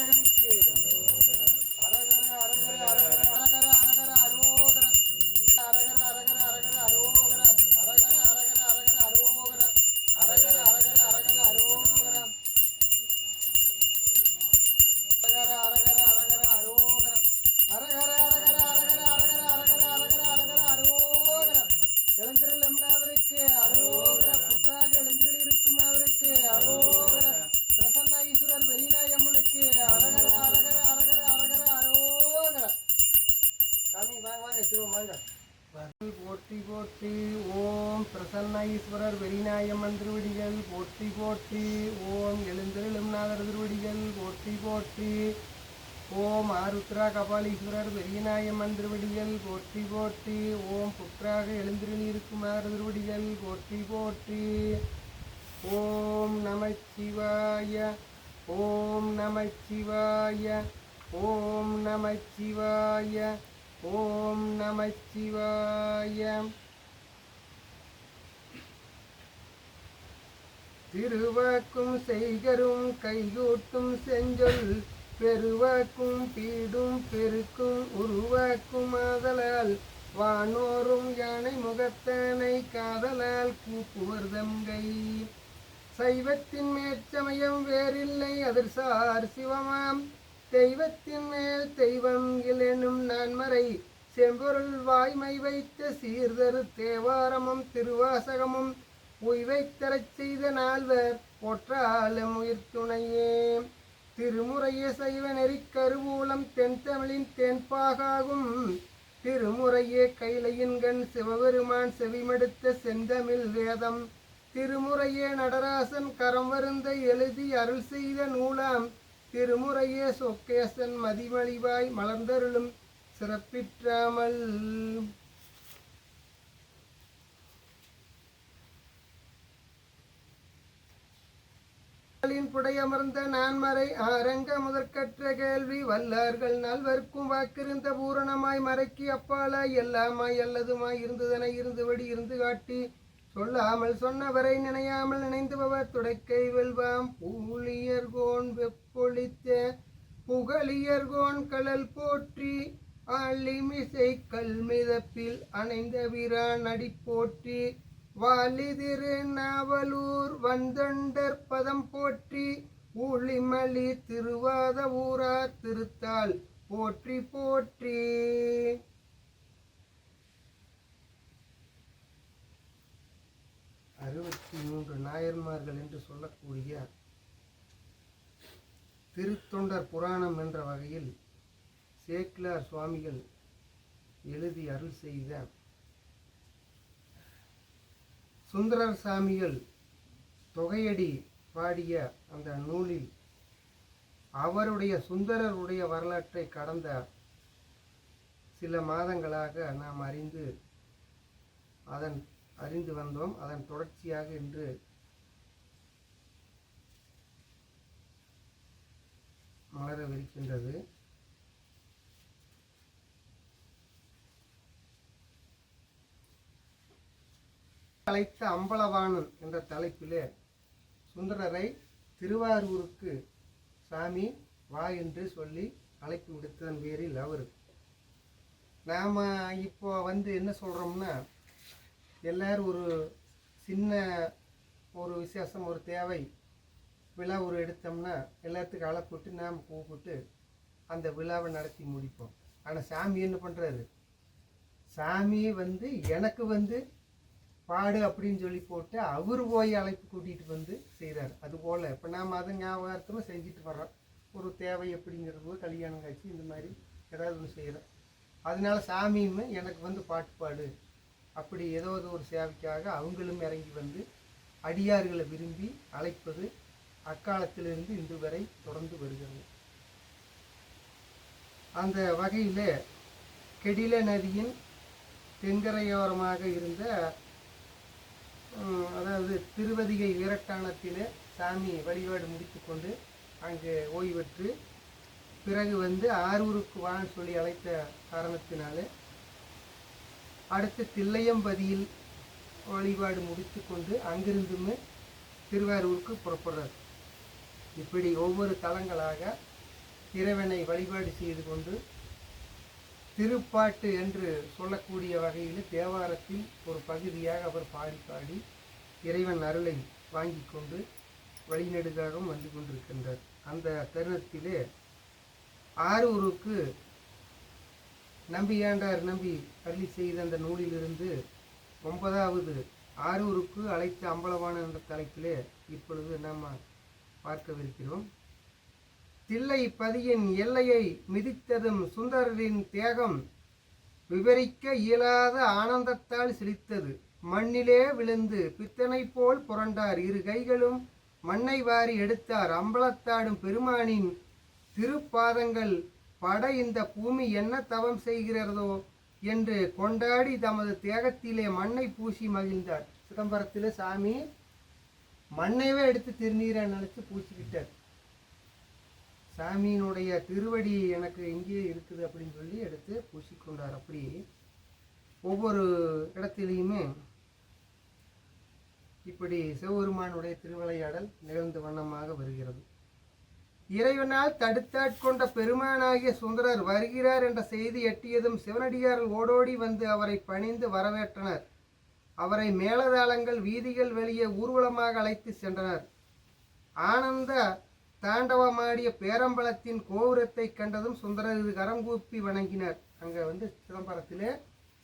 நாயகனுக்கு அரகர அரகர அரகர அரகர அரகர அரோகர அரகர அரகர அரகர அரோகர அரகர அரகர அரகர அரோகர அரகர அரகர அரகர அரோகர அரகர அரகர அரகர அரோகர அரகர அரகர அரகர அரகர அரகர அரகர அரகர அரோகர எழுந்திருளும் நாதருக்கு அரோகர புத்தாக எழுந்திரில் இருக்கும் நாதருக்கு அரோகர பிரசன்ன ஈஸ்வரர் வெறிநாய் அம்மனுக்கு அரகர அரகர அரகர அரகர அரோகர சாமி வாங்க சிவம் வாங்க போற்றி போற்றி ஓம் பிரசன்ன ஈஸ்வரர் வெறிநாயம்மன் திருவடிகள் போற்றி போற்றி ஓம் எழுந்திருளும் நாதர் திருவடிகள் போற்றி போற்றி ஓம் ஆருத்ரா கபாலீஸ்வரர் வெறிநாயம்மன் திருவடிகள் போற்றி போற்றி ஓம் புற்றாக எழுந்திருள் இருக்கும் நாதர் திருவடிகள் போற்றி போற்றி ஓம் நமச்சிவாய ஓம் நமச்சிவாய ஓம் நமச்சிவாய ஓம் நமச்சிவாய திருவாக்கும் செய்கரும் கைகூட்டும் செஞ்சொல் பெருவாக்கும் பீடும் பெருக்கும் உருவாக்கும் ஆதலால் வானோரும் யானை முகத்தனை காதலால் கூப்புவர் தங்கை சைவத்தின் மேற்சமயம் வேறில்லை அதிர்சார் சிவமாம் தெய்வத்தின் மேல் தெய்வம் இலெனும் நான்மறை செம்பொருள் வாய்மை வைத்த சீர்தரு தேவாரமும் திருவாசகமும் உய்வைத்தரச் செய்த நால்வர் போற்றாலும் உயிர் துணையே திருமுறைய சைவ நெறிக் கருவூலம் தென்தமிழின் தென்பாகாகும் திருமுறையே கைலையின்கண் சிவபெருமான் செவிமடுத்த செந்தமிழ் வேதம் திருமுறையே நடராசன் கரம் வருந்த எழுதி அருள் செய்த நூலாம் திருமுறையே சொக்கேசன் மதிமலிவாய் மலர்ந்தருளும் சிறப்பிற்றாமல் புடையமர்ந்த நான்மறை ஆரங்க முதற்கற்ற கேள்வி வல்லார்கள் நல்வர்க்கும் வாக்கிருந்த பூரணமாய் மறைக்கு அப்பாலாய் எல்லாமாய் அல்லதுமாய் இருந்ததனை இருந்தபடி இருந்து காட்டி சொல்லாமல் சொன்னவரை நினையாமல் நினைந்துபவர் துடைக்கை வெல்வாம் பூலியர்கோன் வெப்பொழித்த புகழியர்கோன் கடல் போற்றி ஆளிமிசை கல்மிதப்பில் அணைந்த வீரான் அடி போற்றி வாலி திரு நாவலூர் வந்தொண்டர் பதம் போற்றி ஊழிமலி திருவாத ஊரார் திருத்தாள் போற்றி போற்றி 63 நாயன்மார்கள் என்று சொல்லக்கூடிய திருத்தொண்டர் புராணம் என்ற வகையில் சேக்கிழார் சுவாமிகள் எழுதி அருள் செய்த சுந்தரர் சாமிகள் தொகையடி பாடிய அந்த நூலில் அவருடைய சுந்தரருடைய வரலாற்றை கடந்த சில மாதங்களாக நாம் அறிந்து வந்தோம். அதன் தொடர்ச்சியாக இன்று மலரவிருக்கின்றது. அழைத்த அம்பலவாணன் என்ற தலைப்பிலே சுந்தரரை திருவாரூருக்கு சாமி வா என்று சொல்லி அழைப்பு விடுத்ததன் பேரில் அவர் நாம் இப்போ என்ன சொல்கிறோம்னா, எல்லாரும் ஒரு சின்ன ஒரு விசேஷம், ஒரு தேவை, விழா ஒரு எடுத்தோம்னா எல்லாத்துக்கும் அழைப்பிட்டு நாம் கூப்பிட்டு அந்த விழாவை நடத்தி முடிப்போம். ஆனால் சாமி என்ன பண்ணுறாரு, சாமி எனக்கு பாடு அப்படின்னு சொல்லி போட்டு அவர் போய் அழைப்பு கூட்டிகிட்டு செய்கிறார். அதுபோல் இப்போ நாம் அதை ஞாபகார்த்தமாக செஞ்சுட்டு வர்றோம். ஒரு தேவை அப்படிங்கிறது, கல்யாணம் காட்சி, இந்த மாதிரி ஏதாவது ஒன்று செய்கிறோம். அதனால சாமியும் எனக்கு பாட்டு பாடு அப்படி ஏதோ ஒரு சேவைக்காக அவங்களும் இறங்கி அடியார்களை விரும்பி அழைப்பது அக்காலத்திலிருந்து இன்று வரை தொடர்ந்து வருகிறது. அந்த வகையில் கெடில நதியின் தென்கரையோரமாக இருந்த, அதாவது திருவதிகை வீரட்டானத்திலே சாமி வழிபாடு முடித்து கொண்டு அங்கே ஓய்வெற்று பிறகு ஆரூருக்கு வான்னு சொல்லி அழைத்த காரணத்தினாலே அடுத்து தில்லையம்பதியில் வழிபாடு முடித்து கொண்டு அங்கிருந்துமே திருவாரூருக்கு புறப்படுறார். இப்படி ஒவ்வொரு தலங்களாக இறைவனை வழிபாடு செய்து கொண்டு திருப்பாட்டு என்று சொல்லக்கூடிய வகையில் தேவாரத்தில் ஒரு பகுதியாக அவர் பாடி பாடி இறைவன் அருளை வாங்கி கொண்டு வழிநெடுகாகவும் வந்து கொண்டிருக்கின்றார். அந்த தருணத்திலே ஆரூருக்கு நம்பியாண்டார் நம்பி அருளி செய்த அந்த நூலிலிருந்து 9வது ஆரூருக்கு அழைத்த அம்பலவாணன் என்ற தலைப்பிலே இப்பொழுது நாம் பார்க்கவிருக்கிறோம். தில்லை பதியின் எல்லையை மிதித்ததும் சுந்தரரின் தேகம் விவரிக்க இயலாத ஆனந்தத்தால் சிலித்தது. மண்ணிலே விழுந்து பித்தனை போல் புரண்டார், இரு கைகளும் மண்ணை வாரி எடுத்தார். அம்பலத்தாடும் பெருமானின் திருப்பாதங்கள் பட இந்த பூமி என்ன தவம் செய்கிறதோ என்று கொண்டாடி தமது தேகத்திலே மண்ணை பூசி மகிழ்ந்தார். சிதம்பரத்தில் சாமி மண்ணைவே எடுத்து திருநீரை நினைச்சு பூச்சிக்கிட்டார். சாமியினுடைய திருவடி எனக்கு இங்கே இருக்குது அப்படின்னு சொல்லி எடுத்து பூசிக்கொண்டார். அப்படி ஒவ்வொரு இடத்திலையுமே இப்படி சிவபெருமானுடைய திருவிளையாடல் நிகழ்ந்த வண்ணமாக வருகிறது. இறைவனால் தடுத்தாட்கொண்ட பெருமானாகிய சுந்தரர் வருகிறார் என்ற செய்தி எட்டியதும் சிவனடியார்கள் ஓடோடி வந்து அவரை பணிந்து வரவேற்றனர். அவரை மேலதாளங்கள் வீதிகள் வெளியே ஊர்வலமாக அழைத்து சென்றனர். ஆனந்த தாண்டவமாடிய பேரம்பலத்தின் கோபுரத்தை கண்டதும் சுந்தரர் கரம் கூப்பி வணங்கினர். அங்கே வந்து சிதம்பரத்திலே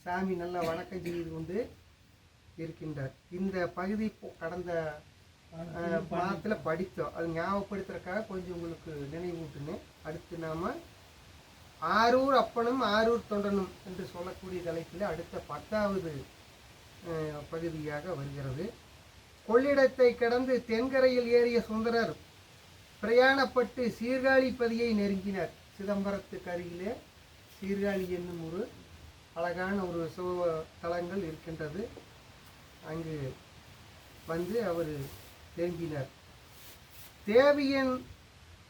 சாமி நல்லா வணக்கம் செய்து கொண்டு இருக்கின்றார். இந்த பகுதி கடந்த பாடத்தில் படித்தோம். அது ஞாபகப்படுத்துறதுக்காக கொஞ்சம் உங்களுக்கு நினைவூட்டுனேன். அடுத்து நாம் ஆரூர் அப்பனும் ஆரூர் தொண்டனும் என்று சொல்லக்கூடிய தலைப்பில் அடுத்த 10வது பகுதியாக வருகிறது. கொள்ளிடத்தை கடந்து தென்கரையில் ஏறிய சுந்தரர் பிரயாணப்பட்டு சீர்காழி பதியை நெருங்கினார். சிதம்பரத்துக்கு அருகிலே சீர்காழி என்னும் ஒரு அழகான ஒரு சிவ தலங்கள் இருக்கின்றது. அங்கு வந்து அவர் நெருங்கினார். தேவியின்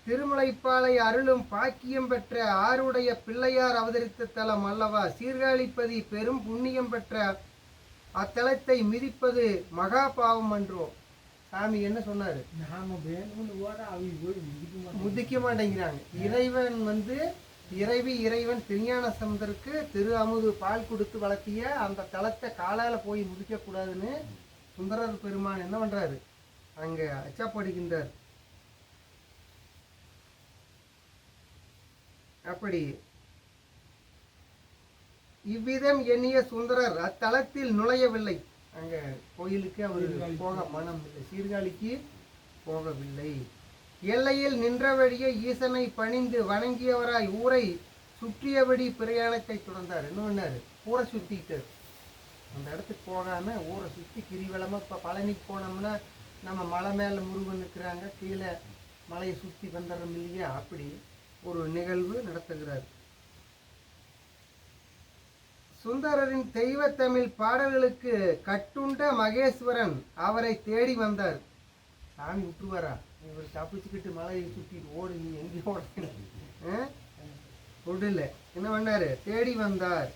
திருமுலைப்பாலை அருளும் பாக்கியம் பெற்ற ஆருடைய பிள்ளையார் அவதரித்த தலம் அல்லவா சீர்காழிப்பதி. பெரும் புண்ணியம் பெற்ற அத்தலத்தை மிதிப்பது மகா பாவம் என்றோ. சாமி என்ன சொன்னாரு? முதிக்க மாட்டேங்கிறாங்க. இறைவன் வந்து இறைவன் திருஞான சம்பந்தருக்கு திரு அமுது பால் கொடுத்து வளர்த்திய அந்த தலத்தை காலால போய் முதிக்க கூடாதுன்னு சுந்தரர் பெருமான் என்ன பண்றாரு? அங்க அச்சப்படுகின்றார். அப்படி இவ்விதம் எண்ணிய சுந்தரர் அத்தலத்தில் நுழையவில்லை. அங்க கோயிலுக்கு அவர் போக மனம் இல்லை, சீர்காழிக்கு போகவில்லை. எல்லையில் நின்றபடியே ஈசனை பணிந்து வணங்கியவராய் ஊரை சுற்றியபடி பிரயாணத்தை தொடர்ந்தார். என்ன பண்ணாரு? ஊரை சுத்திட்டார். அந்த இடத்துக்கு போகாம ஊரை சுற்றி கிரிவலமா. இப்போ பழனிக்கு போனோம்னா நம்ம மலை மேலே முருகன் இருக்கிறாங்க, கீழே மலையை சுற்றி வந்துடுறோம் இல்லையா? அப்படி ஒரு நிகழ்வு நடத்துகிறார். சுந்தரரின் தெய்வத்தமிழ் பாடல்களுக்கு கட்டுண்ட மகேஸ்வரன் அவரை தேடி வந்தார். சாமி விட்டுருவாரா? இவர் தப்பிச்சுக்கிட்டு மலையை சுற்றிட்டு ஓடு, நீ எங்கேயும் ஓட விடல. என்ன பண்ணாரு? தேடி வந்தார்.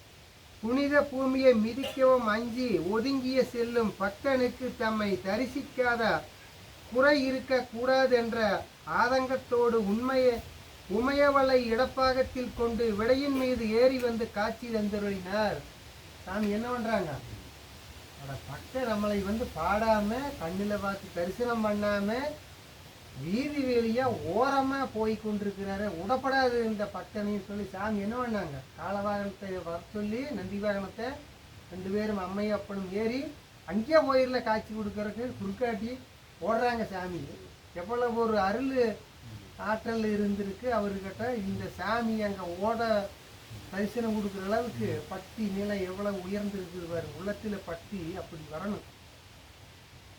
புனித பூமியை மிதிக்கவும் அஞ்சி ஒதுங்கிய செல்லும் பக்தனுக்கு தம்மை தரிசிக்காத குறை இருக்க கூடாது என்ற ஆதங்கத்தோடு உமையவளை இடப்பாகத்தில் கொண்டு விடையின் மீது ஏறி வந்து காட்சி தந்தருளினார். சாமி என்ன பண்றாங்க? பக்தர் நம்மளை வந்து பாடாம கண்ணில் பார்த்து தரிசனம் பண்ணாம வீதி வெளியா ஓரமா போய் கொண்டிருக்கிறாரு, உடப்படாது இந்த பக்தனையும் சொல்லி சாமி என்ன பண்ணாங்க? காலவாகனத்தை வர சொல்லி நந்தி வாகனத்தை 2 பேரும் அம்மையும் அப்பனும் ஏறி அங்கேயே போயிடல காட்சி கொடுக்கறதுக்கு குறுக்காட்டி ஓடுறாங்க. சாமி எவ்வளவு ஒரு அருள் ஆற்றல் இருந்திருக்கு அவர்கிட்ட. இந்த சாமி அங்கே ஓட தரிசனம் கொடுக்குற அளவுக்கு பக்தி நிலை எவ்வளவு உயர்ந்திருக்குது பாரு. உள்ளத்தில் பக்தி அப்படி வரணும்.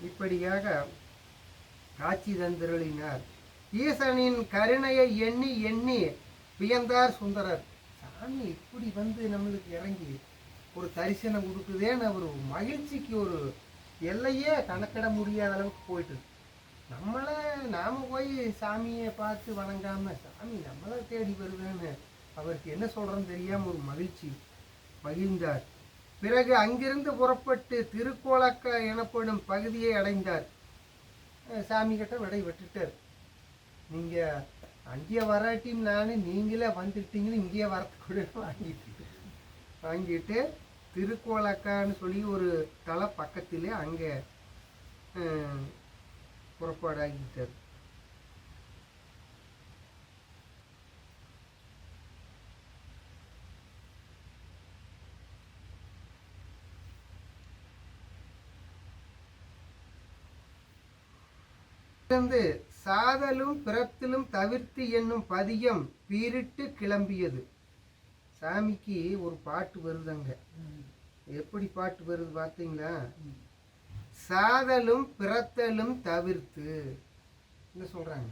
இப்படியாக காட்சி தந்தருளினார். ஈசனின் கருணையை எண்ணி எண்ணி வியந்தார் சுந்தரர். சாமி இப்படி வந்து நம்மளுக்கு இறங்கி ஒரு தரிசனம் கொடுக்குதேன்னு ஒரு மகிழ்ச்சிக்கு ஒரு எல்லையே கணக்கிட முடியாத அளவுக்கு போயிட்டு. நாம போய் சாமியை பார்த்து வணங்காம சாமி நம்மளை தேடி வருவேன்னு அவருக்கு என்ன சொல்றன்னு தெரியாம ஒரு மகிழ்ந்தார். பிறகு அங்கிருந்து புறப்பட்டு திருக்கோலக்க எனப்படும் பகுதியை அடைந்தார். சாமி கிட்ட விடை விட்டுட்டார். நீங்க அங்கேயே வராட்டியும் நான் நீங்களே வந்துட்டீங்கன்னு இங்கேயே வரக்கூட வாங்கிட்டு திருக்கோலக்கான்னு சொல்லி ஒரு தலை பக்கத்திலே அங்கே புறப்பாடாகிட்டார். சாதலும் பிறத்திலும் தவிர்த்து என்னும் பதியம் பீரிட்டு கிளம்பியது. சாமிக்கு ஒரு பாட்டு வருதுங்க. எப்படி பாட்டு வருது பார்த்தீங்களா? சாதலும் பிறத்தலும் தவிர்த்து என்ன சொல்றாங்க?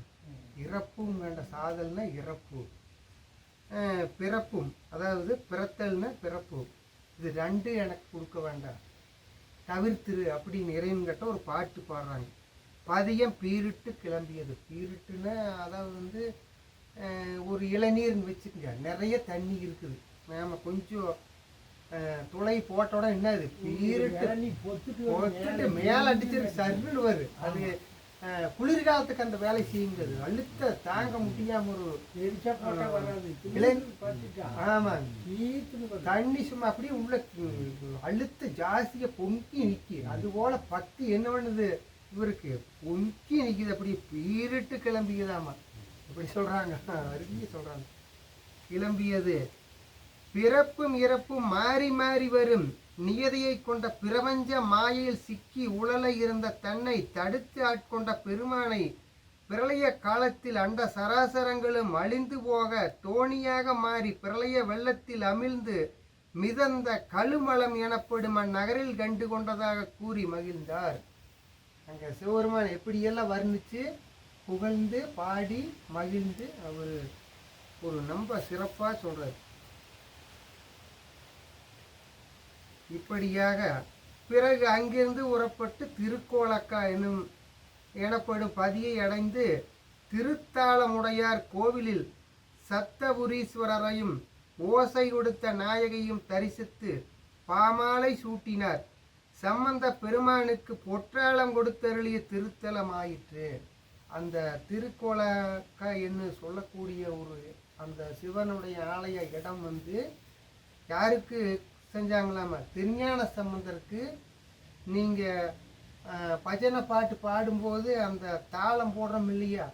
இறப்பும் வேண்டாம். சாதல்னா இறப்பு, பிறப்பும் அதாவது பிறத்தல்னா பிறப்பு, இது ரெண்டு எனக்கு கொடுக்க வேண்டாம், தவிர்த்துரு அப்படின்னு இறைவன் கிட்ட ஒரு பாட்டு பாடுறாங்க. பதியம் பீரிட்டு கிளம்பியது. பீரிட்டுன்னா அதாவது ஒரு இளநீர்னு வச்சுக்கோங்க, நிறைய தண்ணி இருக்குது, நாம் கொஞ்சம் துளை போட்டோட என்ன அது பீரிட்டு பொத்துட்டு மேலே அடிச்சு சர்ன்னு வரும். அது குளிர்காலத்துக்கு அந்த வேலை செய்யுங்கிறது. அழுத்த தாங்க முடியாம ஒரு ஆமாங்க, தண்ணி சும்மா அப்படியே உள்ள அழுத்த ஜாஸ்தியா பொங்கி நிற்கி. அது போல பத்து என்ன பண்ணுது இவருக்கு, பொங்கி நிற்கிது, அப்படியே பீரிட்டு கிளம்பியதாமா இப்படி சொல்றாங்க. அருமையா சொல்றாங்க. கிளம்பியது. பிறப்பும் இறப்பும் மாறி மாறி வரும் நியதியை கொண்ட பிரபஞ்ச மாயையில் சிக்கி உழல இருந்த தன்னை தடுத்து ஆட்கொண்ட பெருமானை பிரளய காலத்தில் அண்ட சராசரங்களும் அழிந்து போக தோணியாக மாறி பிரளய வெள்ளத்தில் அமிழ்ந்து மிதந்த கழுமலம் எனப்படும் அந்நகரில் கண்டு கொண்டதாக கூறி மகிழ்ந்தார். அங்கே சிவபெருமான் எப்படியெல்லாம் வர்ணித்து புகழ்ந்து பாடி மகிழ்ந்து அவர் ஒரு ரொம்ப சிறப்பாக சொல்றார். இப்படியாக பிறகு அங்கிருந்து உறப்பட்டு திருக்கோலக்கா எனப்படும் பதியை அடைந்து திருத்தாளமுடையார் கோவிலில் சத்தபுரீஸ்வரரையும் ஓசை கொடுத்த நாயகையும் தரிசித்து பாமாலை சூட்டினார். சம்பந்த பெருமானுக்கு பொற்றாளம் கொடுத்தருளிய திருத்தலமாயிற்று. அந்த திருக்கோலக்கா என்று சொல்லக்கூடிய ஒரு அந்த சிவனுடைய ஆலய இடம் யாருக்கு செஞ்சாங்களாமா? திருஞான சம்பந்தருக்கு. நீங்கள் பஜனை பாட்டு பாடும்போது அந்த தாளம் போடுறோம் இல்லையா,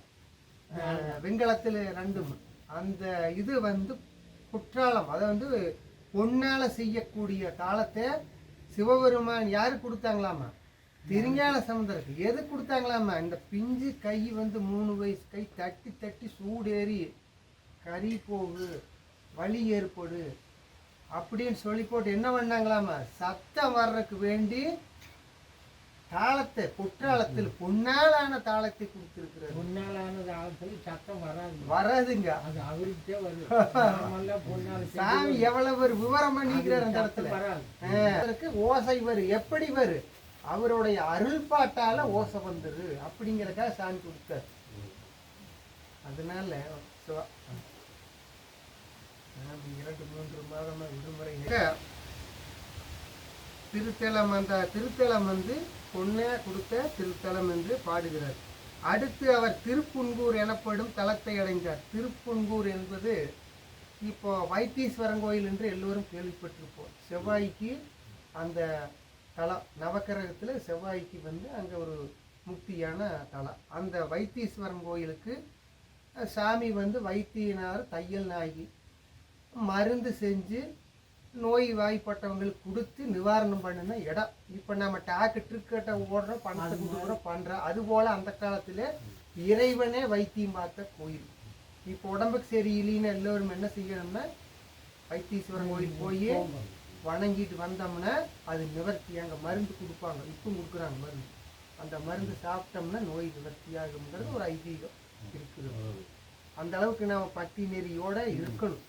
வெண்கலத்தில் ரெண்டும், அந்த இது குற்றாலம், அதை பொன்னால செய்யக்கூடிய தாளத்தை சிவபெருமான் யாரு கொடுத்தாங்களாமா? திருஞான சம்பந்தருக்கு. எது கொடுத்தாங்களாமா? இந்த பிஞ்சு கை 3 வயசு கை தட்டி தட்டி சூடேறி கறி போகு வலி ஏற்படு அப்படின்னு சொல்லி போட்டு என்ன பண்ணாங்களாமா? சத்தம் வர்றதுக்கு வேண்டி தாளத்தை குற்றாலத்தில் பொன்னாலான தாளத்தை கொடுத்திருக்கிறார். பொன்னாலான தாளத்தில் சத்தம் வராதுங்க. அது அவருக்கே வருது. சாமி எவ்வளவு ஒரு விவரம் பண்ணிக்கிறார் அந்த இடத்துல. ஓசை வரும். எப்படி வரும்? அவருடைய அருள் பாட்டால ஓசை வந்துரு அப்படிங்கிறதுக்காக சாமி கொடுத்தார். அதனால 2-3 மாதமா விடுமுறை திருத்தலம். அந்த திருத்தலம் பொண்ணே கொடுத்த திருத்தலம் என்று பாடுகிறார். அடுத்து அவர் திருப்புன்கூர் எனப்படும் தலத்தை அடைந்தார். திருப்புன்கூர் என்பது இப்போ வைத்தீஸ்வரன் கோயில் என்று எல்லோரும் கேள்விப்பட்டிருப்போம். செவ்வாய்க்கு அந்த தலம், நவக்கிரகத்தில் செவ்வாய்க்கு அங்கே ஒரு முக்தியான தலம். அந்த வைத்தீஸ்வரன் கோயிலுக்கு சாமி வைத்தியனார் தையல் நாயகி மருந்து செஞ்சு நோய் வாய்ப்பட்டவங்களுக்கு கொடுத்து நிவாரணம் பண்ணின இடம். இப்போ நம்ம டாக்கு ட்ரிக்கெட்டை ஓடுறோம், பணத்தை கொடுக்குறோம், பண்ணுறோம். அதுபோல் அந்த காலத்தில் இறைவனே வைத்தியம் பார்த்த கோயில். இப்போ உடம்புக்கு சரியில்லைன்னு எல்லோரும் என்ன செய்யணும்னா வைத்தீஸ்வரன் கோயில் போய் வணங்கிட்டு வந்தோம்னா அது நிவர்த்தி. அங்கே மருந்து கொடுப்பாங்க, இப்போ கொடுக்குறாங்க மருந்து. அந்த மருந்து சாப்பிட்டோம்னா நோய் நிவர்த்தியாகுங்கிறது ஒரு ஐதீகம் இருக்குது. அந்த அளவுக்கு நம்ம பட்டி நெறியோட இருக்கணும்,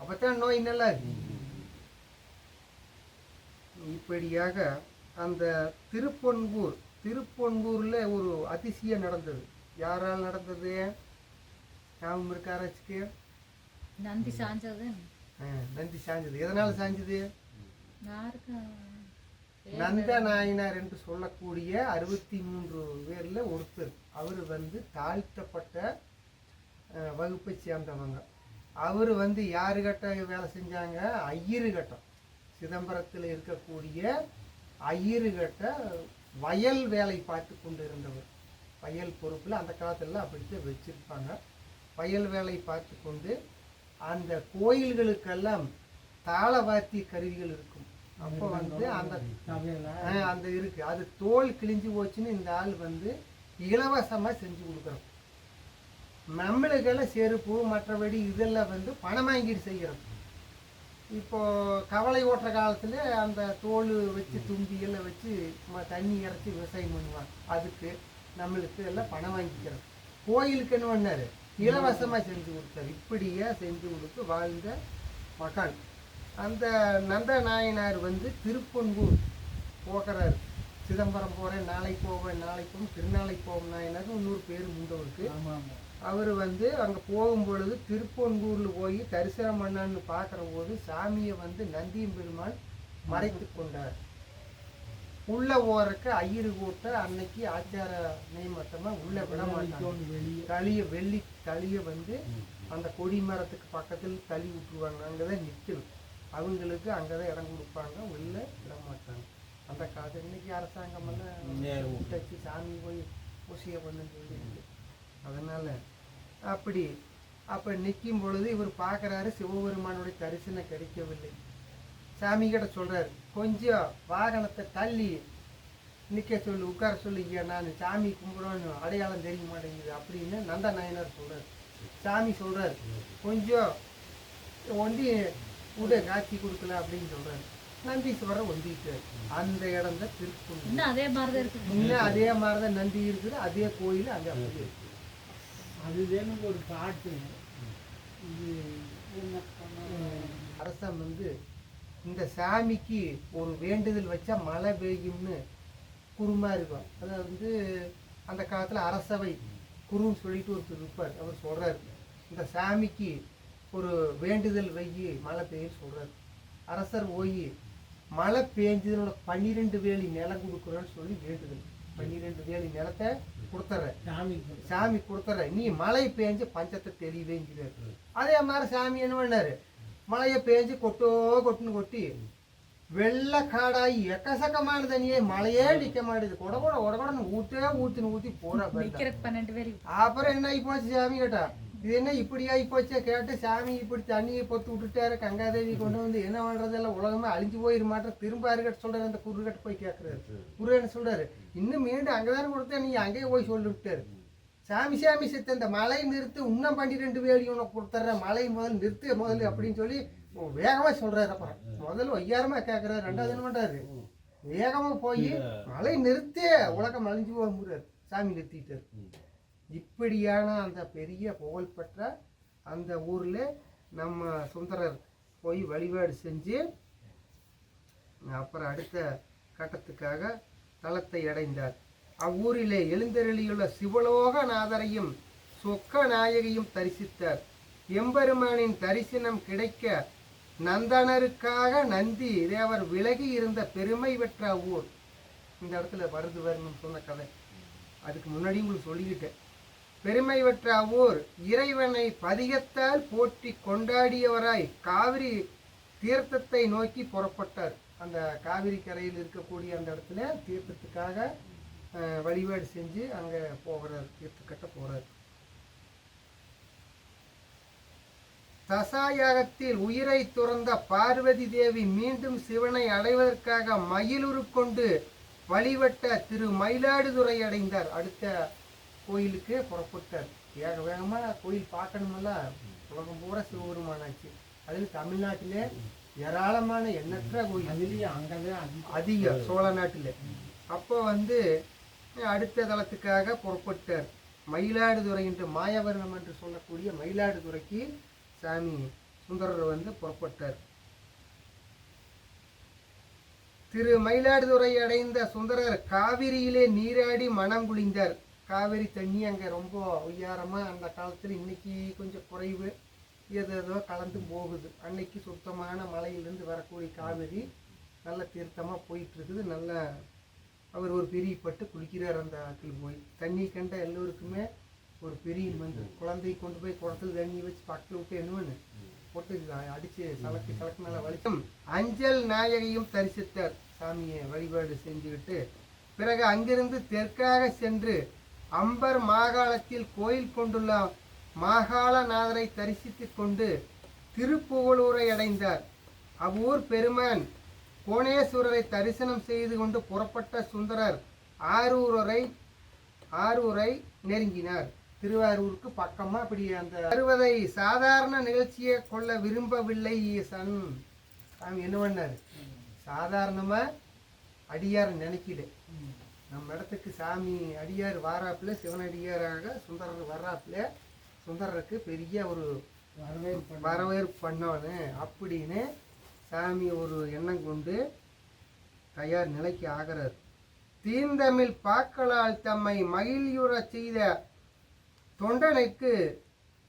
அப்பத்தான் நோய் நல்லா இருக்கு. இப்படியாக அந்த திருப்பொன்கூர்ல ஒரு அதிசயம் நடந்தது. யாரால் நடந்தது ஞாபகம் இருக்க ஆராய்ச்சிக்கு? நந்தி சாஞ்சது. எதனால சாஞ்சது? நந்த நாயனார் என்று சொல்லக்கூடிய 63 பேர்ல ஒருத்தர். அவர் தாழ்த்தப்பட்ட வகுப்பை சேர்ந்தவங்க. அவர் வந்து யாருக்கிட்ட வேலை செஞ்சாங்க? ஐயருக்கிட்ட, சிதம்பரத்தில் இருக்கக்கூடிய ஐயருக்கிட்ட வயல் வேலை பார்த்து கொண்டு இருந்தவர். வயல் பொறுப்பில் அந்த காலத்தில் அப்படித்தான் வச்சுருப்பாங்க. வயல் வேலை பார்த்து கொண்டு அந்த கோயில்களுக்கெல்லாம் தாளவாத்தி கருவிகள் இருக்கும். அப்போ வந்து அந்த இருக்கு, அது தோல் கிழிஞ்சு போச்சுன்னு இந்த ஆள் வந்து இலவசமாக செஞ்சு கொடுக்குறோம். நம்மளுக்கெல்லாம் செருப்பு மற்றபடி இதெல்லாம் வந்து பணம் வாங்கிட்டு செய்கிறோம். இப்போ கவலை ஓட்டுற காலத்தில் அந்த தோல் வச்சு தும்பியெல்லாம் வச்சு தண்ணி இறச்சி விவசாயம் பண்ணுவாங்க. அதுக்கு நம்மளுக்கு எல்லாம் பணம் வாங்கிக்கிறோம். கோயிலுக்கு என்ன பண்ணார்? இலவசமாக செஞ்சு கொடுத்தாரு. இப்படியே செஞ்சு கொடுத்து வாழ்ந்த மகான். அந்த நந்த நாயனார் வந்து திருப்பொன்கூர் போகிறார். சிதம்பரம் போகிறேன், நாளைக்கு போவேன், நாளைக்கு போகும், திருநாளைக்கு போகும் நாயனார் இன்னொரு பேர் முண்டவருக்கு. அவர் வந்து அங்கே போகும்பொழுது திருப்பொன்கூரில் போய் தரிசனம் பண்ணான்னு பார்க்குற போது சாமியை வந்து நந்தியம் பெருமாள் மறைத்து கொண்டார். உள்ள போறக்கு ஐயரு கூட்ட அன்னைக்கு ஆச்சார நியமத்தமாக உள்ள விட மாட்டாங்க. வெள்ளி தளியை வந்து அந்த கொடி மரத்துக்கு பக்கத்தில் தள்ளி விட்டுருவாங்க. அங்கதான் நிற்கும். அவங்களுக்கு அங்கதான் இடம் கொடுப்பாங்க, உள்ள விட மாட்டாங்க. அந்த காலத்து இன்னைக்கு அரசாங்கம் எல்லாம் விட்டாச்சு, சாமி போய் பூசியை பண்ணுன்னு சொல்லி. அதனால அப்ப நிற்கும் பொழுது இவர் பார்க்குறாரு, சிவபெருமானுடைய தரிசனம் கிடைக்கவில்லை. சாமி கிட்ட சொல்றாரு, கொஞ்சம் வாகனத்தை தள்ளி நிற்க சொல்லு, உட்கார சொல்லு, ஐயா நான் சாமி கும்பிடணும், அடையாளம் தெரிய மாட்டேங்குது அப்படின்னு நந்த நாயனார் சொல்றாரு. சாமி சொல்றாரு, கொஞ்சம் ஒண்டி உட காட்சி கொடுக்கல அப்படின்னு சொல்றாரு. நந்தீஸ்வரர் ஒண்டிட்டார். அந்த இடம் தான் திருப்பூர். இன்னும் அதே மாதிரிதான் நந்தி இருக்குது, அதே கோயில் அங்கே அப்படி இருக்கு. அதுதான் ஒரு பாட்டு. அரசன் வந்து இந்த சாமிக்கு ஒரு வேண்டுதல் வச்சா மழை பெய்யும்னு குருமா இருக்கும். அதாவது வந்து அந்த காலத்தில் அரசவை குருன்னு சொல்லிட்டு ஒருத்தர் இருப்பார். அவர் சொல்றாரு, இந்த சாமிக்கு ஒரு வேண்டுதல் வையி மழை பெய்யுன்னு சொல்றாரு. அரசர் போய் மழை பெஞ்சதுனோட 12 வேலி நிலம் கொடுக்குறோன்னு சொல்லி வேண்டுதல். 12 வேலி நிலத்தை கொடுத்துட்ற சாமி கொடுத்துட்ற, நீ மழை பெஞ்சு பஞ்சத்தை தெளிவேங்கிறார். அதே மாதிரி சாமி என்ன பண்ணாரு, மழையை பேஞ்சு கொட்டுன்னு கொட்டி வெள்ளை காடாகி எக்கசக்கமான தண்ணியே மழையே நிற்க மாட்டேது. கொடன்னு ஊற்றி போறா. அப்புறம் என்ன ஆகி போச்சு சாமி கேட்டா, இது என்ன இப்படி ஆகி போச்சே கேட்டு, சாமி இப்படி தண்ணியை பொத்து விட்டுட்டாரு. கங்காதேவி கொண்டு வந்து என்ன பண்றதெல்லாம் உலகமே அழிஞ்சு போயிரு மாட்டேன். திரும்ப யாருக்கிட்ட சொல்றாரு, அந்த குருக்கிட்ட போய் கேட்கறாரு. குரு என்ன சொல்றாரு, இன்னும் மீண்டும் அங்கதானே கொடுத்தா, நீ அங்கேயே போய் சொல்லி விட்டாரு. சாமி செத்த இந்த மழை நிறுத்து, இன்னும் 12 வேலி உனக்கு கொடுத்துட்ற, மழை முதல்ல அப்படின்னு சொல்லி வேகமா சொல்றாரு. அப்புறம் முதல்ல ஒய்யாரமா கேட்கறாரு, ரெண்டாவது என்ன பண்றாரு, வேகமா போய் மழை நிறுத்தே உலகம் அழிஞ்சு போகிறார். சாமி நிறுத்திட்டார். இப்படியான அந்த பெரிய புகழ்பெற்ற அந்த ஊர்ல நம்ம சுந்தரர் போய் வழிபாடு செஞ்சு அப்புறம் அடுத்த கட்டத்துக்காக தலத்தை அடைந்தார். அவ்வூரிலே எழுந்தருளியுள்ள சிவலோகநாதரையும் சொக்க நாயகியும் தரிசித்தார். எம்பெருமானின் தரிசனம் கிடைக்க நந்தனருக்காக நந்தி தேவர் விலகி இருந்த பெருமை பெற்ற ஊர். இந்த இடத்துல வருது வரணும்னு சொன்ன கதை அதுக்கு முன்னாடி உங்களுக்கு சொல்லிக்கிட்டேன். பெருமை பெற்ற ஊர் இறைவனை பதிகத்தால் போற்றி கொண்டாடியவராய் காவிரி தீர்த்தத்தை நோக்கி புறப்பட்டார். அந்த காவிரி கரையில் இருக்கக்கூடிய அந்த இடத்துல தீர்த்தத்துக்காக வழிபாடு செஞ்சு அங்கே போகிறார், தீர்த்தக்கட்ட போகிறார். தசாயாகத்தில் உயிரை துறந்த பார்வதி தேவி மீண்டும் சிவனை அடைவதற்காக மயிலுரு கொண்டு வழிபட்ட திரு மயிலாடுதுறை அடைந்தார். அடுத்த கோயிலுக்கு புறப்பட்டார். வேகமாக கோயில் பார்க்கணுமல்ல, உலகம் பூரா சிவபெருமானாச்சு. அதில் தமிழ்நாட்டிலே ஏராளமான எண்ணற்ற கோயில், அதுலேயும் அங்கதான் அதிகம் சோழ நாட்டில். அப்போ வந்து அடுத்த தலத்துக்காக புறப்பட்டார். மயிலாடுதுறை என்று மாயவரணம் என்று சொல்லக்கூடிய மயிலாடுதுறைக்கு சாமி சுந்தரர் வந்து புறப்பட்டார். திரு மயிலாடுதுறை அடைந்த சுந்தரர் காவிரியிலே நீராடி மனம் குளிந்தார். காவிரி தண்ணி அங்கே ரொம்ப உயரமாக அந்த காலத்தில், இன்னைக்கு கொஞ்சம் குறைவு, ஏதோ கலந்து போகுது. அன்னைக்கு சுத்தமான மலையிலிருந்து வரக்கூடிய காவிரி நல்ல தீர்த்தமாக போயிட்டு இருக்குது. நல்ல அவர் ஒரு பிரியப்பட்டு குளிக்கிறார். அந்த ஆற்றில் போய் தண்ணி கண்ட எல்லோருக்குமே ஒரு பெரிய வந்து குழந்தையை கொண்டு போய் குளத்துல தண்ணி வச்சு பக்கத்தில் விட்டு என்னன்னு போட்டு அடிச்சு சலக்கு நல்லா வலிக்கும். அஞ்சல் நாயகையும் தரிசித்தார். சாமியை வழிபாடு செஞ்சுக்கிட்டு பிறகு அங்கிருந்து தெற்காக சென்று அம்பர் மாகாளத்தில் கோயில் கொண்டுள்ள மாகாளநாதரை தரிசித்து கொண்டு திருப்புகலூரை அடைந்தார். அவ்வூர் பெருமான் கோணேஸ்வரரை தரிசனம் செய்து கொண்டு புறப்பட்ட சுந்தரர் ஆரூரை நெருங்கினார். திருவாரூருக்கு பக்கமா அப்படி அந்த வருவதை சாதாரண நிகழ்ச்சியை கொள்ள விரும்பவில்லை ஈசன். சாமி என்ன பண்ணாரு, சாதாரணமா அடியார் நினைக்கிடு. நம்ம இடத்துக்கு சாமி அடியார் வாராப்புல சிவனடியாராக சுந்தரர் வர்றாப்புல சுந்தரருக்கு பெரிய ஒரு வரவேற்பு பண்ணோன்னு அப்படின்னு சாமி ஒரு எண்ணம் கொண்டு தயார் நிலைக்கு ஆகிறார். தீந்தமிழ் பாக்களால் தம்மை மகிழ்யுற செய்த தொண்டனுக்கு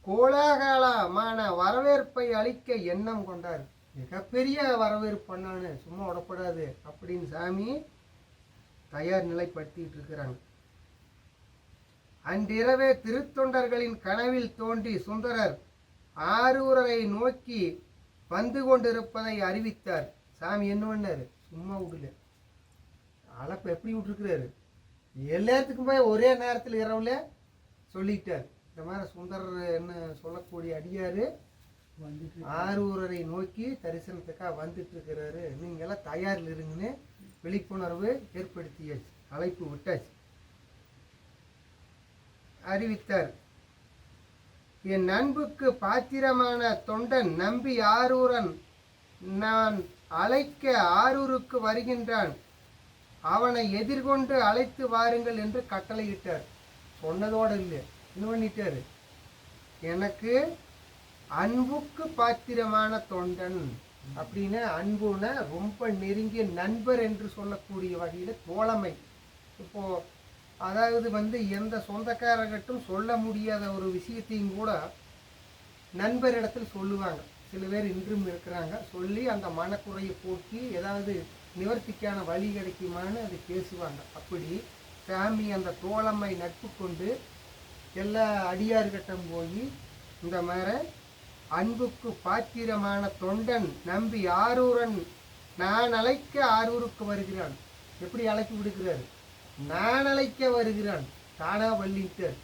கோலாகலமான வரவேற்பை அளிக்க எண்ணம் கொண்டார். மிகப்பெரிய வரவேற்பு பண்ணான்னு சும்மா விடப்படாது அப்படின்னு சாமி தயார் நிலைப்படுத்திட்டு இருக்கிறாங்க. அன்றிரவே திருத்தொண்டர்களின் கனவில் தோன்றி சுந்தரர் ஆரூரை நோக்கி வந்து கொண்டிருப்பதை அறிவித்தார். சாமி என்ன பண்ணாரு, சும்மா விடல, அளப்பு எப்படி விட்டுருக்கிறாரு, எல்லாத்துக்கும் போய் ஒரே நேரத்தில் இரவுல சொல்லிட்டார். இந்த மாதிரி சுந்தரர் என்ன சொல்லக்கூடிய அடியாரு ஆரூரை நோக்கி தரிசனத்துக்காக வந்துட்டு இருக்கிறாரு, நீங்க எல்லாம் தயாரில் இருங்கன்னு விழிப்புணர்வு ஏற்படுத்தியாச்சு, அழைப்பு விட்டாச்சு, அறிவித்தார். என் அன்புக்கு பாத்திரமான தொண்டன் நம்பி ஆரூரன் நான் அழைக்க ஆரூருக்கு வருகின்றான், அவனை எதிர்கொண்டு அழைத்து வாருங்கள் என்று கட்டளையிட்டார். சொன்னதோடு இல்லை, என்ன பண்ணிட்டாரு, எனக்கு அன்புக்கு பாத்திரமான தொண்டன் அப்படின்னு அன்புன ரொம்ப நெருங்கிய நண்பர் என்று சொல்லக்கூடிய வகையில் தோழமை. இப்போ அதாவது எந்த சொந்தக்காரர்கிட்டும் சொல்ல முடியாத ஒரு விஷயத்தையும் கூட நண்பரிடத்தில் சொல்லுவாங்க. சில பேர் இன்றும் இருக்கிறாங்க, சொல்லி அந்த மனக்குறையை போக்கி ஏதாவது நிவர்த்திக்கான வழி கிடைக்குமான்னு அதை பேசுவாங்க. அப்படி சாமி அந்த தோழமை நட்பு கொண்டு எல்லா அடியார்கிட்டம் போய் இந்த மாதிரி அன்புக்கு பாத்திரமான தொண்டன் நம்பி ஆரூரன் நான் அழைக்க ஆரூருக்கு வருகிறான். எப்படி அழைப்பு விடுக்கிறாரு, நான் அழைக்க வருகிறான், தானா வள்ளிட்டார்.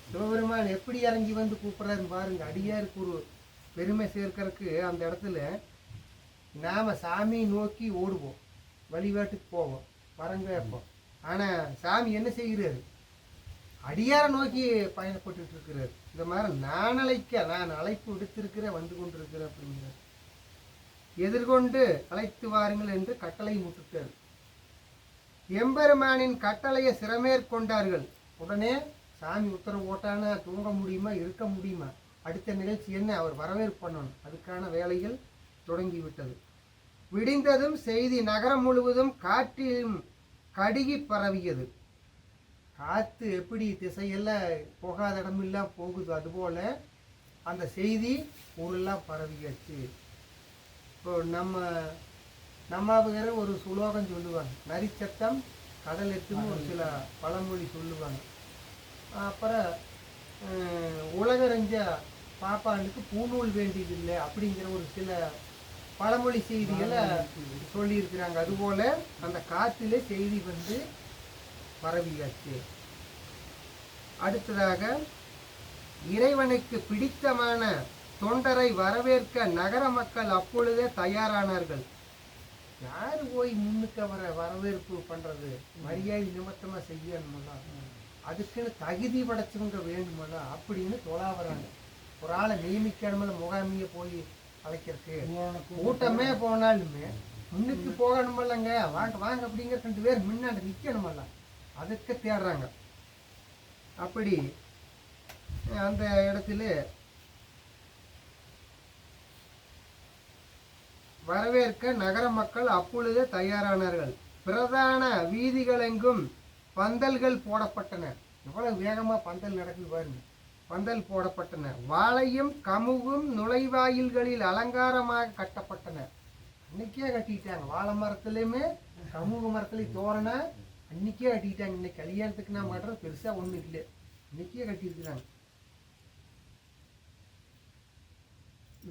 சிவபெருமான் எப்படி இறங்கி வந்து கூப்பிட்றாருன்னு பாருங்க. அடியாருக்கு ஒரு பெருமை சேர்க்கறதுக்கு அந்த இடத்துல நாம சாமி நோக்கி ஓடுவோம், வழிபாட்டுக்கு போவோம், வரங்க வைப்போம். ஆனால் சாமி என்ன செய்கிறாரு, அடியாரை நோக்கி பயணப்பட்டு இருக்கிறார். இந்த மாதிரி நான் அழைக்க, நான் அழைப்பு விடுத்திருக்கிற வந்து கொண்டிருக்கிற அப்படிங்கிறார். எதிர்கொண்டு அழைத்து வாருங்கள் என்று கட்டளை முட்டுட்டார். எம்பெருமானின் கட்டளையை சிறமேற்கொண்டார்கள். உடனே சாமி உத்தரவு போட்டானா தூங்க முடியுமா, இருக்க முடியுமா, அடுத்த நிகழ்ச்சி என்ன, அவர் வரவேற்பு பண்ணணும், அதுக்கான வேலைகள் தொடங்கிவிட்டது. விடிந்ததும் செய்தி நகரம் முழுவதும் காற்றிலும் கடுகி பரவியது. காற்று எப்படி திசையெல்லாம் போகாத இடமெல்லாம் போகுது, அதுபோல் அந்த செய்தி ஊரெல்லாம் பரவியாச்சு. இப்போ நம்மாவுகிற ஒரு சுலோகம் சொல்லுவாங்க, நரிச்சத்தம் கடல் எத்துன்னு ஒரு சில பழமொழி சொல்லுவாங்க. அப்புறம் உலகறிஞ்ச பாப்பானுக்கு பூநூல் வேண்டியதில்லை அப்படிங்கிற ஒரு சில பழமொழி செய்திகளை சொல்லியிருக்கிறாங்க. அதுபோல் அந்த காற்றிலே செய்தி பரவியாச்சு. அடுத்ததாக இறைவனுக்கு பிடித்தமான தொண்டரை வரவேற்க நகர மக்கள் அப்பொழுதே தயாரானார்கள். யாரு போய் முன்னுக்கு அவரை வரவேற்பு பண்றது, மரியாதை நிமித்தமா செய்யணுமல்ல, அதுக்குன்னு தகுதி படைச்சவங்க வேணுமல்ல அப்படின்னு தொழா வராங்க. ஒரு ஆளை நியமிக்கணுமல்ல, முகாமிய போய் அழைக்கிறதுக்கு கூட்டமே போனாலுமே முன்னுக்கு போகணுமல்லங்க, வாங்க வாங்க அப்படிங்கிற 2 பேர் முன்னாடி நிற்கணுமல்ல, அதுக்கு தேடுறாங்க. அப்படி அந்த இடத்துல வரவேற்க நகர மக்கள் அப்பொழுதே தயாரானார்கள். பிரதான வீதிகளெங்கும் பந்தல்கள் போடப்பட்டன. எவ்வளவு வேகமா பந்தல் நடக்குது பாருங்க. பந்தல் போடப்பட்டன. வாழையும் கமுகும் நுழைவாயில்களில் அலங்காரமாக கட்டப்பட்டன. அன்னைக்கே கட்டிட்டாங்க. வாழை மரத்துலையுமே கமுகு மரத்துலையும் தோரணை அன்னைக்கே கட்டிட்டாங்க. இன்னைக்கு கல்யாணத்துக்கு நான் மாட்டுறது பெருசா ஒன்றும் இல்லை. இன்னைக்கே கட்டியிருக்கிறாங்க.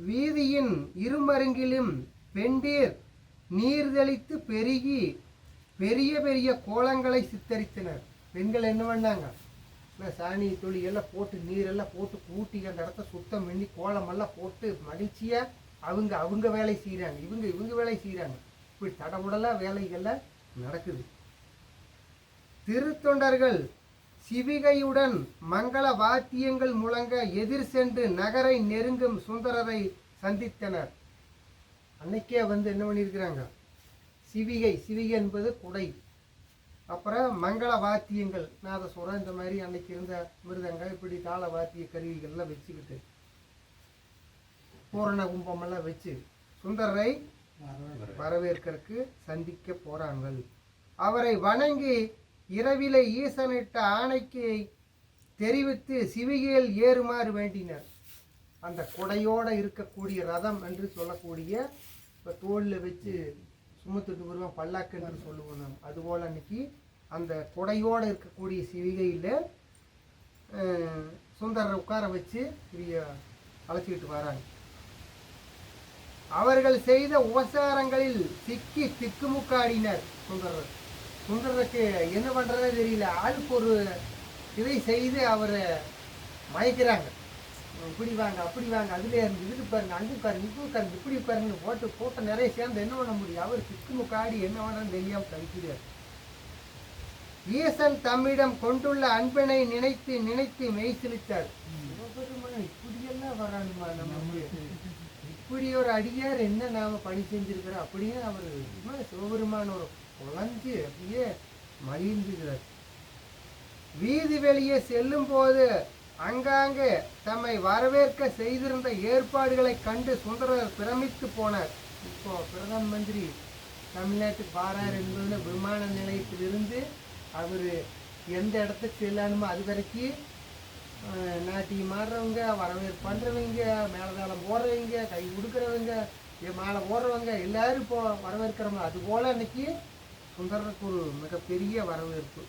வீதியின் இருமருங்கிலும் பெண்டீர் நீர் தெளித்து பெருகி பெரிய பெரிய கோலங்களை சித்தரித்தனர். பெண்கள் என்ன பண்ணாங்க, சாணி தொழி எல்லாம் போட்டு நீரெல்லாம் போட்டு கூட்டி அந்த இடத்த சுத்தம் பண்ணி கோலமெல்லாம் போட்டு மகிழ்ச்சியாக அவங்க வேலை செய்கிறாங்க, இவங்க வேலை செய்கிறாங்க. இப்படி தடவுடலாக வேலைகள்லாம் நடக்குது. திருத்தொண்டர்கள் சிவிகையுடன் மங்கள வாத்தியங்கள் முழங்க எதிர் சென்று நகரை நெருங்கும் சுந்தரரை சந்தித்தனர். அன்னைக்கே என்ன பண்ணியிருக்கிறாங்க, சிவிகை என்பது குடை, அப்புறம் மங்கள வாத்தியங்கள் நாதசுரம் இந்த மாதிரி அன்னைக்கு இருந்த மிருதங்க இப்படி தாள வாத்திய கருவிகள்லாம் வச்சுக்கிட்டு பூரண கும்பமெல்லாம் வச்சு சுந்தரரை வரவேற்கிறதுக்கு சந்திக்க போறாங்க. அவரை வணங்கி இரவிலே ஈசனிட்ட ஆணைக்கு தெரிவித்து சிவிகையில் ஏறுமாறு வேண்டினர். அந்த கொடையோடு இருக்கக்கூடிய ரதம் என்று சொல்லக்கூடிய இப்போ தோளில் வச்சு சுமத்துட்டு வருவோம் பல்லாக்கு என்று சொல்லுவோம் நாம். அதுபோல் அன்னைக்கு அந்த கொடையோடு இருக்கக்கூடிய சிவிகையில் சுந்தரரை உட்கார வச்சு அழைச்சிக்கிட்டு வராங்க. அவர்கள் செய்த உபசாரங்களில் சிக்கி திக்குமுக்காடினர். சுந்தரருக்கு என்ன பண்ணுறதே தெரியல. ஆளுக்கு ஒரு இதை செய்து அவரை மயக்கிறாங்க. இப்படி வாங்க அப்படி வாங்க, அதுலேயே இருந்து இதுக்கு பாருங்க, அங்கே உட்காருங்க இங்கே உட்காருங்க இப்படி உட்காருங்க போட்டு நிறைய சேர்ந்து என்ன பண்ண முடியும். அவர் திக்குமுக்காடி என்ன பண்ணுறன்னு தெரியாமல் தவிக்கிறார். ஈசன் தம்மிடம் கொண்டுள்ள அன்பினை நினைத்து நினைத்து மெய் செலுத்தார். இப்படியெல்லாம் வரானுமா நமக்கு, இப்படி ஒரு அடியார் என்ன நாம பணி செஞ்சிருக்கிறோம் அப்படியே அவர் சிவபெருமான ஒரு குழஞ்சு அப்படியே மகிழ்ந்துகிறார். வீதி வெளியே செல்லும் போது அங்காங்கே தம்மை வரவேற்க செய்திருந்த ஏற்பாடுகளை கண்டு சுந்தரர் பிரமித்து போனார். இப்போ பிரதம மந்திரி தமிழ்நாட்டுக்கு வாரார் என்பதில் விமான நிலையத்திலிருந்து அவர் எந்த இடத்துக்கு செல்லணுமோ அது வரைக்கும் நாட்டியம் ஆடுறவங்க, வரவேற்பு பண்ணுறவங்க, மேலதாளம் போடுறவங்க, கை கொடுக்குறவங்க, மாலை போடுறவங்க எல்லாரும் இப்போ வரவேற்கிறவங்க. அதுபோல் அன்னைக்கு சுந்தரருக்கு ஒரு மிகப்பெரிய வரவேற்பு.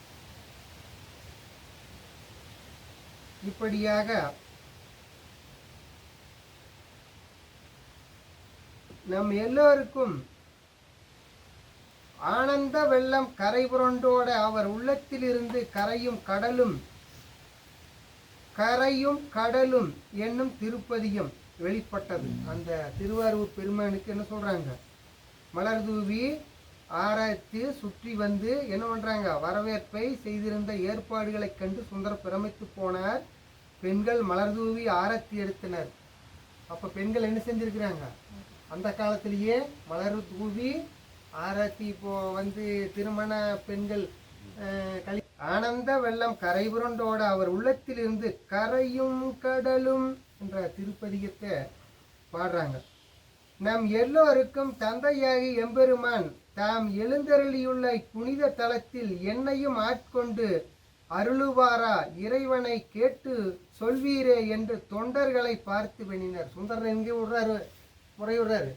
இப்படியாக நம் எல்லோருக்கும் ஆனந்த வெள்ளம் கரை புரண்டோட அவர் உள்ளத்திலிருந்து கரையும் கடலும் என்னும் திருப்பதியும் வெளிப்பட்டது. அந்த திருவாரூர் பெருமானுக்கு என்ன சொல்றாங்க, மலர் தூவி ஆராய்ச்சி சுற்றி வந்து என்ன பண்றாங்க, வரவேற்பை செய்திருந்த ஏற்பாடுகளை கண்டு சுந்தர பிரமித்து போனார். பெண்கள் மலர் தூவி ஆரத்தி எடுத்தனர். அப்ப பெண்கள் என்ன செஞ்சிருக்கிறாங்க, அந்த காலத்திலேயே மலர் தூவி ஆராத்தி. இப்போ திருமண பெண்கள் ஆனந்த வெள்ளம் கரை புரண்டோட அவர் உள்ளத்திலிருந்து கரையும் கடலும் என்ற திருப்பதிகத்தை பாடுறாங்க. நம் எல்லோருக்கும் தந்தையாகி எம்பெருமான் தாம் எழுந்தருளியுள்ள புனித தலத்தில் என்னையும் ஆட்கொண்டு அருளுவாரா, இறைவனை கேட்டு சொல்வீரே என்று தொண்டர்களை பார்த்து வேண்டினர். சுந்தரர் எங்கே முறையுறாரு,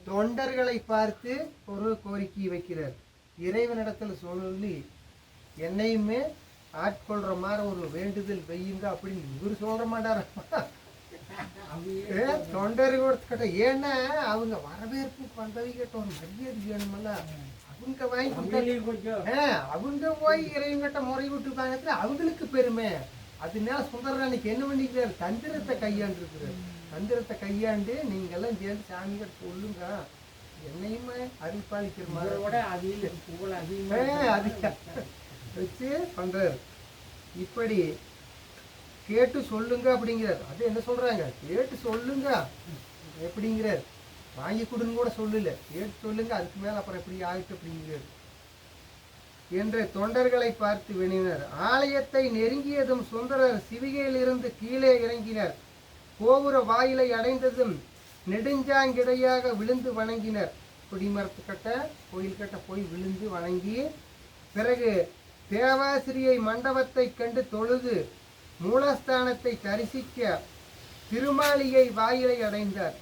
தொண்டர்களை பார்த்து ஒரு கோரிக்கை வைக்கிறார். இறைவனிடத்தில் சொல்லி என்னையுமே ஆட்கொள்ற மாதிரி ஒரு வேண்டுதல் வையுங்க அப்படின்னு இவர் சொல்ற மாட்டார. தொண்டர்கிட்ட ஏன்னா அவங்க வரவேற்பு பண்றவங்கிட்ட ஒரு மரியாதை வேணுமல்ல, அவங்க வாங்கி அவங்க போய் இறைவங்கிட்ட முறை விட்டு அவங்களுக்கு பெருமை. அதனால சுந்தரர் அன்னைக்கு என்ன பண்ணிக்கிறார், தந்திரத்தை கையாண்டிருக்கிறார். தந்திரத்தை கையாண்டு நீங்கெல்லாம் சேர்ந்து சாமிகிட்ட சொல்லுங்க, என்னையுமே அருள்பாலிக்கிற மாதிரி வச்சு பண்றாரு. இப்படி கேட்டு சொல்லுங்க அப்படிங்கிறார். அது என்ன சொல்றாங்க, கேட்டு சொல்லுங்க எப்படிங்கிறார், வாங்கி கொடுங்க கூட சொல்லல, கேட்டு சொல்லுங்க, அதுக்கு மேல அப்புறம் எப்படி ஆகிட்டு அப்படிங்கிறார் என்று தொண்டர்களை பார்த்து வேண்டினர். ஆலயத்தை நெருங்கியதும் சுந்தரர் சிவிகையிலிருந்து கீழே இறங்கினர். கோபுர வாயிலை அடைந்ததும் நெடுஞ்சாங்கிடையாக விழுந்து வணங்கினர். கொடிமரத்து கட்ட கோயில் கட்ட போய் விழுந்து வணங்கி பிறகு தேவாசிரியை மண்டபத்தை கண்டு தொழுது மூலஸ்தானத்தை தரிசிக்க திருமாளிகை வாயிலை அடைந்தார்.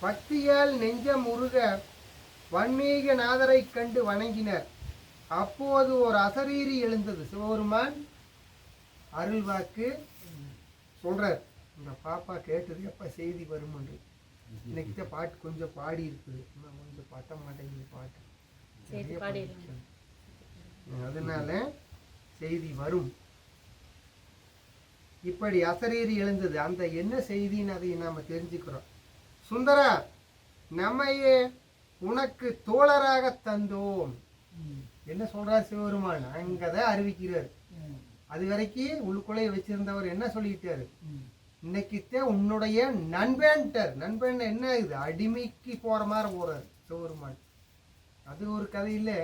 பக்தியால் நெஞ்சம் உருக வன்மீக நாதரை கண்டு வணங்கினர். அப்போது ஒரு அசரீரி எழுந்தது. சிவபெருமான் அருள் வாக்கு சொல்கிறார். இந்த பாப்பா கேட்டது எப்போ செய்தி வருமென்று. இன்னைக்கு தான் பாட்டு கொஞ்சம் பாடி இருக்குது, இன்னும் கொஞ்சம் பத்த மாட்டேங்குது பாட்டு. அதனால செய்தி வரும். இப்படி அசரீரி எழுந்தது. அந்த என்ன செய்தின்னு அதை நாம் தெரிஞ்சுக்கிறோம். சுந்தரா, நம்மையே உனக்கு தோழராக தந்தோம். என்ன சொல்றார் சிவபெருமான்? அங்கதான் அறிவிக்கிறார். அது வரைக்கும் உள்ளுக்குள்ளே வச்சிருந்தவர் என்ன சொல்லிட்டாரு? இன்னைக்குத்தான் உன்னுடைய நண்பன்ட்டார். நண்பன் என்ன இது? அடிமைக்கு போற மாதிரி போறாரு சிவபெருமான். அது ஒரு கதையில்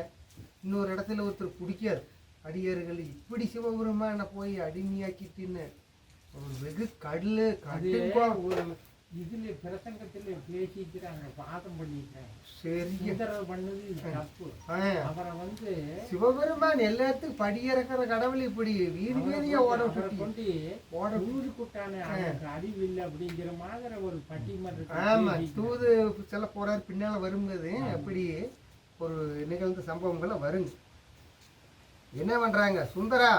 இன்னொரு இடத்துல ஒருத்தர் பிடிக்காது அடியார்கள். இப்படி சிவபெருமான போய் அடிமையாக்கிட்டுன்னு ஒரு வெகு கடுப்பா ஒரு இதுல பிரசங்கத்துல பேசிக்கிறாங்க, பாதம் பண்ணிக்கிறாங்க. சரி பண்ணது தப்பு. அப்புறம் சிவபெருமான் எல்லாத்துக்கும் படியிறக்கிற கடவுள் இப்படி வீதி வீதியா கொண்டு தூது கூட்டான அறிவு இல்லை அப்படிங்கிற மாதிரி ஒரு பட்டிமன்றம். ஆமா, தூது செல்ல போறாரு, பின்னால வரும்போது அப்படி ஒரு நிகழ்ந்த சம்பவங்களை வருங்க. என்ன பண்றாங்க? சுந்தரா,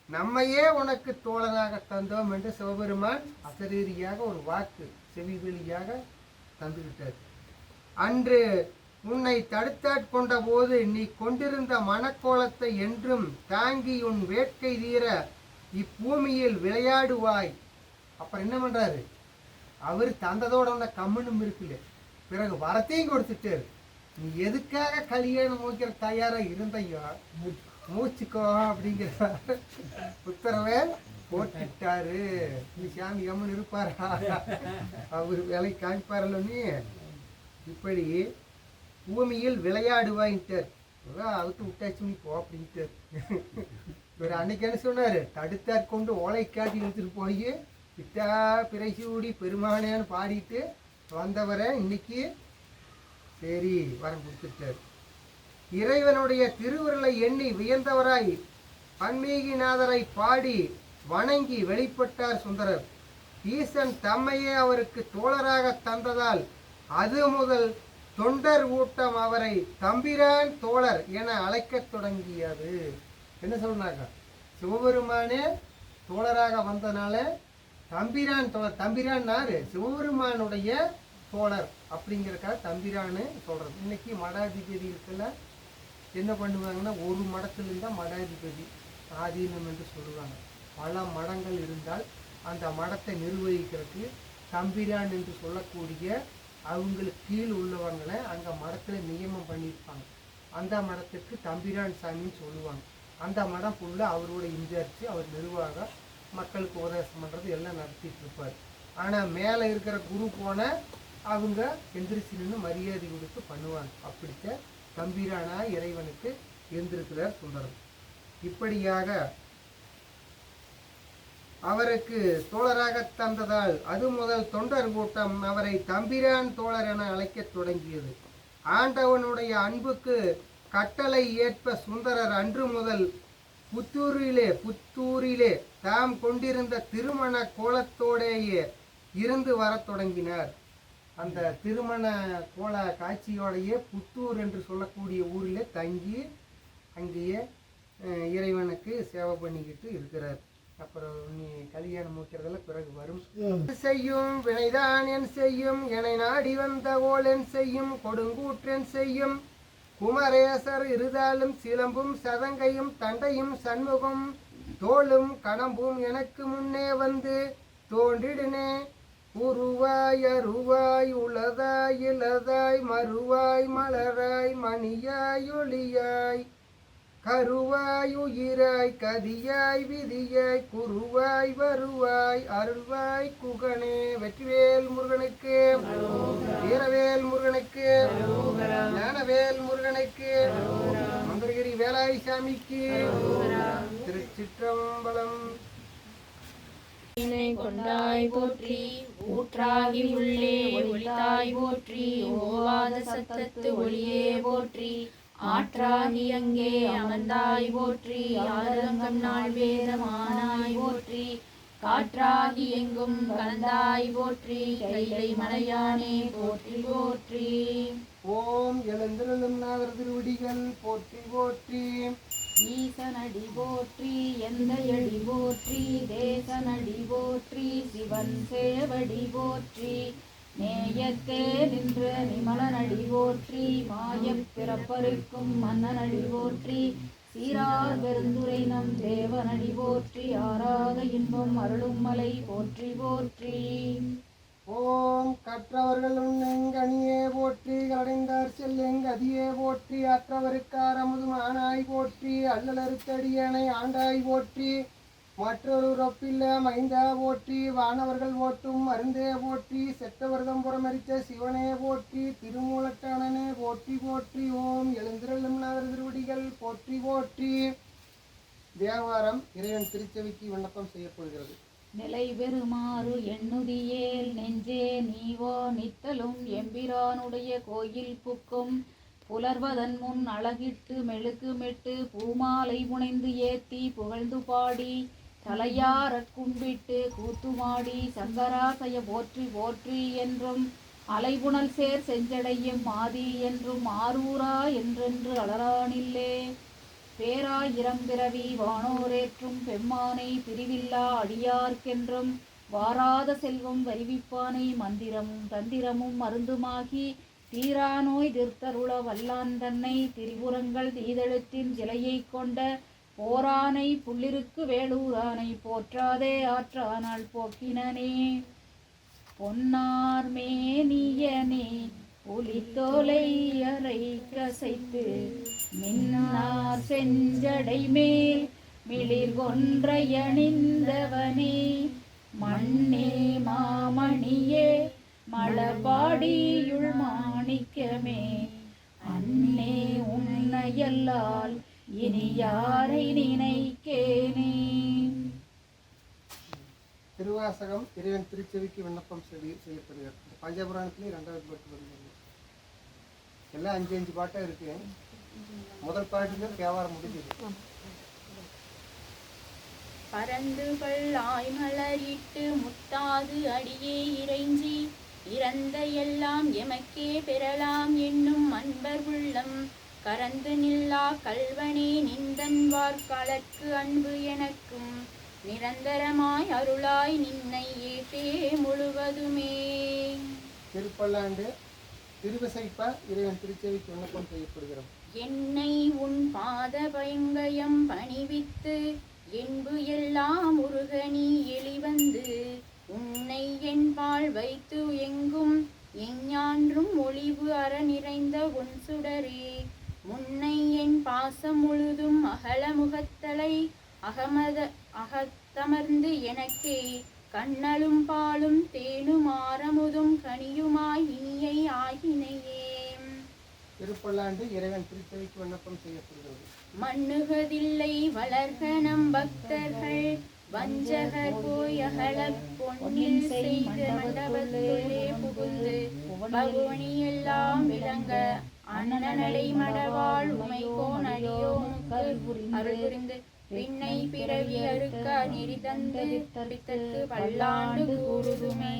நம்மையே உனக்கு தோழராக தந்தோம் என்று சிவபெருமான் அசரீரியாக ஒரு வாக்கு செவிவெளியாக தந்துவிட்டார். அன்று உன்னை தடுத்தாட்கொண்ட போது நீ கொண்டிருந்த மனக்கோலத்தை என்றும் தாங்கி உன் வேட்கை தீர இப்பூமியில் விளையாடுவாய். அப்புறம் என்ன பண்றாரு? அவர் தந்ததோட அந்த கம்முனும் இருக்குல்ல, பிறகு வரத்தையும் கொடுத்துட்டாரு. நீ எதுக்காக கல்யாணம் நோக்கிற தயாரா இருந்தையோ மூச்சுக்கோ அப்படிங்கிற உத்தரவை போட்டுட்டாரு. நீ சாமி கம்மன் இருப்பாரா? அவர் வேலை காமிப்பாரல்ல. நீ இப்படி பூமியில் விளையாடுவாயின்ட்டார். அவுத்து விட்டாச்சு நீ போ அப்படின்ட்டார். இவர் அன்னைக்கு என்ன சொன்னார்? தடுத்தாற் கொண்டு ஓலை காட்டி எடுத்துட்டு போய் பித்தா பிறைசூடி பெருமானேன்னு பாடிட்டு வந்தவரை இன்னைக்கு சரி வரம் கொடுத்துட்டார். இறைவனுடைய திருவுருளை எண்ணி வியந்தவராய் பன்மீகிநாதரை பாடி வணங்கி வெளிப்பட்டார் சுந்தரர். ஈசன் தம்மையே அவருக்கு தோழராக தந்ததால் அது முதல் தொண்டர் கூட்டம் அவரை தம்பிரான் தோழர் என அழைக்கத் தொடங்கியது. என்ன சொன்னாங்க? சிவபெருமானே தோழராக வந்தனால தம்பிரான் தோழர். தம்பிரான்னாரு சிவபெருமானுடைய தோழர் அப்படிங்கிறக்காக தம்பிரான்னு சொல்றது. இன்னைக்கு மடாதிபதி இருக்குல்ல, என்ன பண்ணுவாங்கன்னா ஒரு மடத்தில் இருந்தால் மடாதிபதி ஆதீனம் என்று சொல்லுவாங்க. பல மடங்கள் இருந்தால் அந்த மடத்தை நிர்வகிக்கிறதுக்கு தம்பிரான் என்று சொல்லக்கூடிய அவங்களுக்கு கீழ் உள்ளவங்களை அங்கே மடத்தில் நியமனம் பண்ணியிருப்பாங்க. அந்த மடத்துக்கு தம்பிரான் சாமின்னு சொல்லுவாங்க. அந்த மடம் ஃபுல்லாக அவரோட இன்சார்ஜ், அவர் நிர்வாகம், மக்களுக்கு உபதேசம் பண்ணுறது எல்லாம் நடத்திட்டு இருப்பார். ஆனால் மேலே இருக்கிற குரு போன அவங்க எந்திரிச்சு நின்று மரியாதை கொடுத்து பண்ணுவாங்க. அப்படித்த தம்பிரானா இறைவனுக்கு இருந்திருக்கிறார் சுந்தரம். இப்படியாக அவருக்கு தோழராக தந்ததால் அது முதல் தொண்டர் கூட்டம் அவரை தம்பிரான் தோழர் என அழைக்கத் தொடங்கியது. ஆண்டவனுடைய அன்புக்கு கட்டளை ஏற்ப சுந்தரர் அன்று முதல் புத்தூரிலே தாம் கொண்டிருந்த திருமண கோலத்தோடேயே இருந்து வரத் தொடங்கினார். அந்த திருமண கோல காட்சியோடையே புத்தூர் என்று சொல்லக்கூடிய ஊரில் தங்கி அங்கேயே இறைவனுக்கு சேவை பண்ணிக்கிட்டு இருக்கிறார். அப்புறம் நீ கல்யாணம் முடிக்கிறதெல்லாம் பிறகு வரும். செய்யும் வினைதான் என் செய்யும், என்னை நாடி வந்த ஓல் என் செய்யும், கொடுங்கூற்றென் செய்யும், குமரேசர் இருதாலும் சிலம்பும் சதங்கையும் தண்டையும் சண்முகம் தோளும் கடம்பும் எனக்கு முன்னே வந்து தோன்றிடுனே. உருவாய் அருவாய் உளதாய் இளதாய் மறுவாய் மலராய் மணியாய் ஒளியாய் கருவாய் உயிராய் கதியாய் விதியாய் குருவாய் வருவாய் அருள்வாய் குகனே. வெற்றிவேல் முருகனுக்கு, வீரவேல் முருகனுக்கு, ஞானவேல் முருகனுக்கு, மந்திரகிரி வேலாய் சாமிக்கு திருச்சிற்றம்பலம். கொண்டாய் போற்றி, ஊற்றாகி உள்ளே ஒளித்தாய் போற்றி, ஓவாத சத்தத்து ஒளியே போற்றி, ஆற்றாகி அங்கே அமர்ந்தாய் போற்றி, ஆரங்கம் நாள் வேதமானாய் போற்றி, காற்றாகி எங்கும் கலந்தாய் போற்றி, கைலை மலையானே போற்றி போற்றி. ஓம் எழுந்திருளும் நாகர் திருவடிகள் போற்றி போற்றி. ஈசனடி போற்றி எந்தையடி போற்றி தேசனடி போற்றி சிவன் சேவடி போற்றி நேயத்தே நின்ற நிமலனடி போற்றி மாயப் பிறப்பருக்கும் மன்னனடி போற்றி சீரார் பெருந்துரை நம் தேவனடி போற்றி ஆராத இன்பம் அருளும் மலை போற்றி போற்றி. ஓம் கற்றவர்கள் உன்னெங்கனியே போற்றி கலடைந்தார் செல்லெங்கதியே போற்றி அற்றவருக்கார் அமுதுமானாய் போற்றி அல்லலறுத்தடியனை ஆண்டாய் போற்றி மற்றொரு ரொப்பில்ல மைந்தா போற்றி வானவர்கள் ஓட்டும் மருந்தே போற்றி செத்தவர்தம் புறமரித்த சிவனே போற்றி திருமூலட்டானனே போற்றி போற்றி. ஓம் எழுந்திரளும் நாதர் திருவடிகள் போற்றி போற்றி. தேவாரம் இறைவன் திருச்செவிக்கு விண்ணப்பம் செய்யப்படுகிறது. நிலை பெறுமாறு எண்ணுதியேல் நெஞ்சே நீவோ நித்தலும் எம்பிரானுடைய கோயில் புக்கும் புலர்வதன் முன் அழகிட்டு மெழுகுமிட்டு பூமாலை புனைந்து ஏத்தி புகழ்ந்து பாடி தலையார கும்பிட்டு கூத்துமாடி சங்கராசய போற்றி போற்றி என்றும் அலைபுணல் சேர் செஞ்சடையும் ஆதி என்றும் ஆரூரா என்றென்று அலரானில்லே பேராயிரம் பிறவி வானோரேற்றும் பெம்மானை பிரிவில்லா அடியார்க்கென்றும் வாராத செல்வம் வருவிப்பானை மந்திரமும் தந்திரமும் மருந்துமாகி தீராநோய் தீர்த்தருள வல்லான் தன்னை திரிபுரங்கள் தீதெழுத்தின் சிலையை கொண்ட போரானை புள்ளிருக்கு வேலூரானை போற்றாதே ஆற்றானால் போக்கினனே பொன்னார் மேனியனே புலித்தோலை அறை கசைத்து மின்னார் செஞ்சடை மேல் மிளிர் கொன்றையணிந்தவனே மண்ணே மாமணியே மலபாடியுள் மாணிக்கமே அன்னே உன்னையல்லால் இனி யாரை நினைக்கேனே. திருவாசகம் இறைவன் திருச்செவிக்கு விண்ணப்பம் செய்யப்படுகிறது. பஞ்சபுராணத்திலே 2வது பாட்டு வருகிறது. எல்லாம் 5 பாட்டாக இருக்கு. முதல் பாட்டுல தேவாரம் முடிஞ்சது. பரந்துகள் ஆய்மலரிட்டு முத்தாது அடியே இறைஞ்சி இறந்த எல்லாம் எமக்கே பெறலாம் என்னும் அன்பர் உள்ளம் கரந்து நில்லா கல்வனே நிந்தன்வார் களற்கு அன்பு எனக்கும் நிரந்தரமாய் அருளாய் நின்னை ஏற்றே முழுவதுமே. திருப்பல்லாண்டு திருவிசைப்பா இறைவன் திருச்செவிக்கு விண்ணப்பம் செய்யப்படுகிறது. என்னை உன் பாத பைங்கயம் பணிவித்து என்பு எல்லாம் முருகனி எளிவந்து உன்னை என்பால் வைத்து எங்கும் எஞ்ஞான்றும் ஒளிவு அற நிறைந்த உன் சுடரே முன்னை என் பாசம் முழுதும் அகல முகத்தலை அகத்தமர்ந்து எனக்கே கண்ணலும் பாலும் தேனும் ஆரமுதும் கனியுமாய் இனியை ஆகினையே. திருப்பல்லாண்டு இறைவன் திருச்செவிக்கு விண்ணப்பம் செய்யப்படுகிறது. மண்ணுகதில்லை வளர்க நம் பக்தர்கள் வஞ்சகர் போய் அகல பொன்னில் செய்த மண்டபத்துள்ளே புகுந்து பகுவனி எல்லாம் விளங்க அண்ணனடை மடவாள் உமைகோன் அடியோனுக்கு அருள் புரிந்து பின்னை பிறவி அறுக்க நெறி தந்து தரித்தற்கு பல்லாண்டு கூறுதுமே.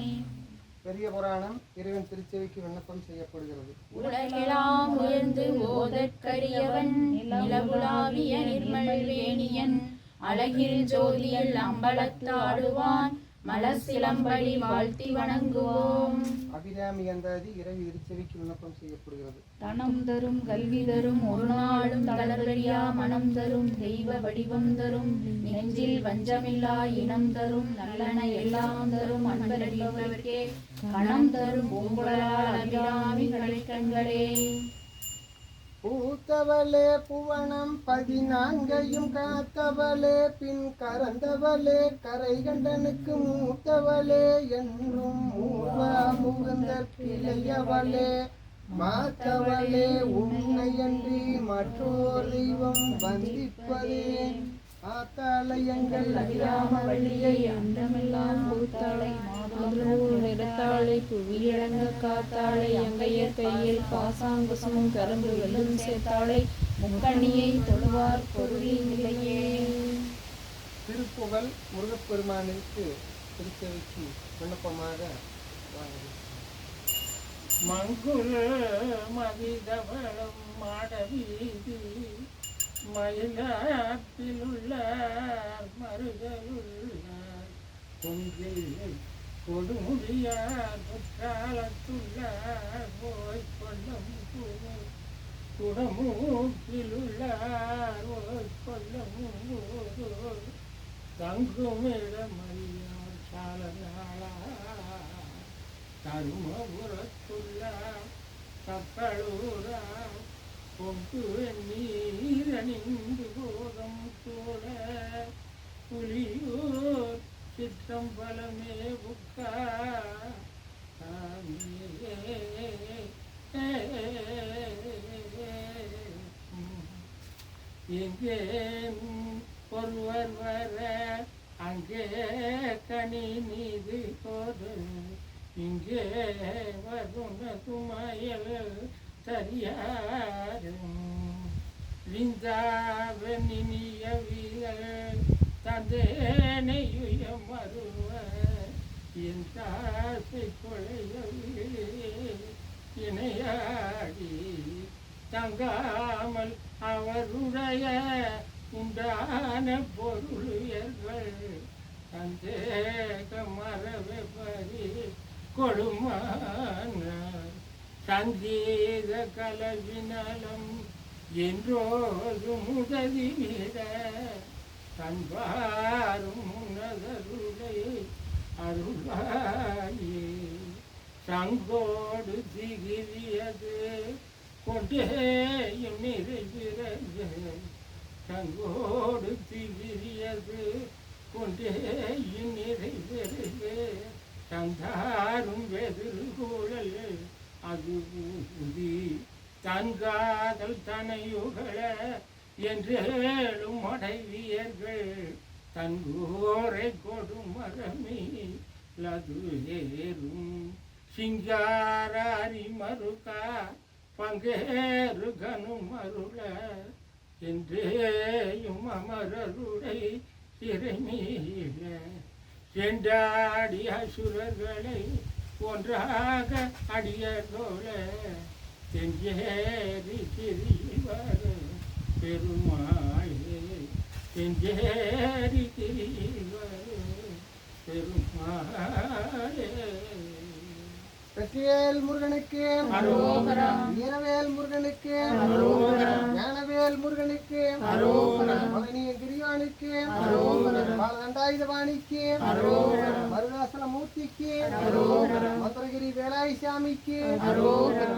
பெரிய புராணம் இறைவன் திருச்செவிக்கு விண்ணப்பம் செய்யப்படுகிறது. உலகெல்லாம் உயர்ந்து ஓதற்கரியவன் நிலவுலாவிய நிர்மல் வேணியன் அழகில் ஜோதியில் அம்பலத்தாடுவான் மலசிலம்படி வாழ்த்தி வணங்குவோம். அபிராமி அந்தாதி இறைவி திருச்செவிக்கு விண்ணப்பம் செய்யப்படுகிறது. தனம் தரும் கல்வி தரும் ஒரு நாளும் தளர்வறியா மனம் தரும் தெய்வ வடிவம் தரும் நெஞ்சில் வஞ்சமில்லா இனம் தரும் நல்லன எல்லாம் தரும் அன்பரடியவர்க்கே கணம் தரும் பூங்குழலால் அபிராமி கண்களே. பூத்தவளே புவனம் 14 காத்தவளே பின் கறந்தவளே கரை கண்டனுக்கு மூத்தவளே என்னும் மூவா முகுந்தற் பிழையவளே மாத்தவளே உன்னையன்றி மற்றோர் தெய்வம் வந்திப்பதே ஆத்தாளையங்கள் அபிராமவள்ளியை அண்டமெல்லாம் பூத்தாளை மாதுளூர் எடுத்தாளை புவியடங்க காத்தாளை அங்கையர் கையில் பாசாங்குசமும் கரும்பு வெள்ளும் சேர்த்தாளை முக்கணியை தொழுவார் பொருளின் நிலையே. திருப்புகழ் முருகப்பெருமானிற்கு திருச்செவிக்கு விண்ணப்பமாக மங்குல மதிதவளம் மாடவீதி மயிலாப்பிலுள்ள மருதலுள்ள கொங்கில்லை கொடுமுடியார் குற்றாலத்துள்ளார் போய் கொள்ளும் குடமூக்கிலுள்ளார் போய் கொள்ளும் தங்குமிடமறியார் சாலநாளா தருமபுரத்துள்ளார் தக்களூரா பொங்கு நீரணிந்து போதம் போல புலியூர் சிற்றம்பலமே புக்கா எங்கே ஒருவர் வர அங்கே கனி நீது போது இங்கே வருணது மயல் சரியாரும் விந்தாவனிய வீரர் தந்தேனையுய மருவ என் தாசை கொலையவிலே இணையாடி தங்காமல் அவருடைய உண்டான பொருளியர்கள் சந்தேக மரபை பறி கொடுமான சங்கீத கலவினலம் என்றோது முதலிட தன்பாரும் உணதருளை அருளாயே சங்கோடு திகிரியது கொண்டேயும் நிறைவிறது சங்கோடு திகிரியது கொண்டேயும் நிறைவிறது தந்தாரும் வெதிர்கூழல் அது ஊதி தன்காதல் தனையுகள என்றேழும் அடைவியர்கள் தன்கோரை கொடுமரமே லது ஏறும் சிங்காரி மறுக்கா பங்கேறு கனும் அருள என்றேயும் அமரருடை திரைமீழ சென்றாடி அசுரர்களை ஒன்றாக அடியதோல செஞ்சேரி திரிவர் பெருமாளே செஞ்சேரி திரிவர் பெருமாளே. வெற்றிவேல் முருகனுக்கு அரோகரா. வீரவேல் முருகனுக்கு அரோகரா. ஞானவேல் முருகனுக்கு அரோகரா. மகனிய கிரியானுக்கு அரோகரா. பாலதண்டாயுதபாணிக்கு அரோகரா. மருதாசல மூர்த்திக்கு அரோகரா. மதுரகிரி வேலாய் சாமிக்கு அரோகரா.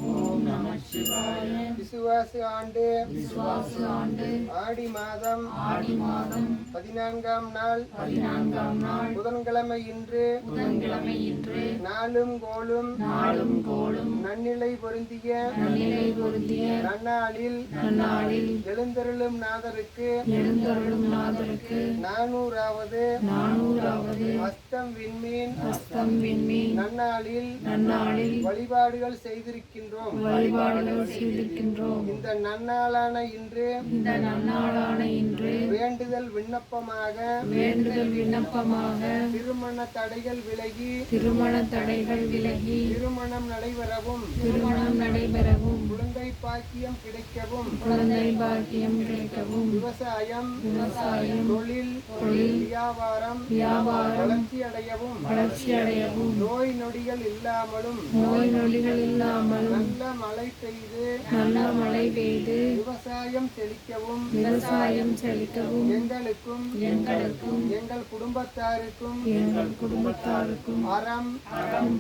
ஓம் நம சிவாய. விசுவாச ஆண்டு விசுவாச ஆண்டு ஆடி மாதம் ஆடி மாதம் 14ஆம் நாள் 14ஆம் நாள் புதன்கிழமை இன்று புதன்கிழமை இன்று நாளும் கோளும் நாளும் கோளும் நன்னிலை பொருந்திய நன்னிலை பொருந்திய நன்னாளில் நன்னாளில் எழுந்தருளும் நாதருக்கு எழுந்தருளும் நாதருக்கு 400வது 400வது அஸ்தம் விண்மீன் அஸ்தம் விண்மீன் நன்னாளில் நன்னாளில் வழிபாடுகள் செய்திருக்கின்றோம். வழிபாடுகள் செய்திருக்கின்றோம். இந்த நன்னாளான இன்று இந்த நன்னாளான இன்று வேண்டுதல் விண்ணப்பமாக வேண்டுதல் விண்ணப்பமாக திருமண தடைகள் விலகி திருமண தடைகள் விலகி திருமணம் நடைபெறவும் திருமணம் நடைபெறவும் குழந்தை பாக்கியம் கிடைக்கவும் குழந்தை பாக்கியம் கிடைக்கவும் விவசாயம் விவசாயம் தொழில் தொழில் வியாபாரம் வியாபாரம் வளர்ச்சி அடையவும் வளர்ச்சி அடையவும் நோய் நொடிகள் இல்லாமலும் நோய் நொடிகள் இல்லாமலும் நல்ல மழை பெய்து நல்ல மழை பெய்து விவசாயம் செழிக்கவும் விவசாயம் செழிக்கவும் எங்களுக்கும் எங்கள் குடும்பத்தாருக்கும் எங்கள் குடும்பத்தாருக்கும் அறம்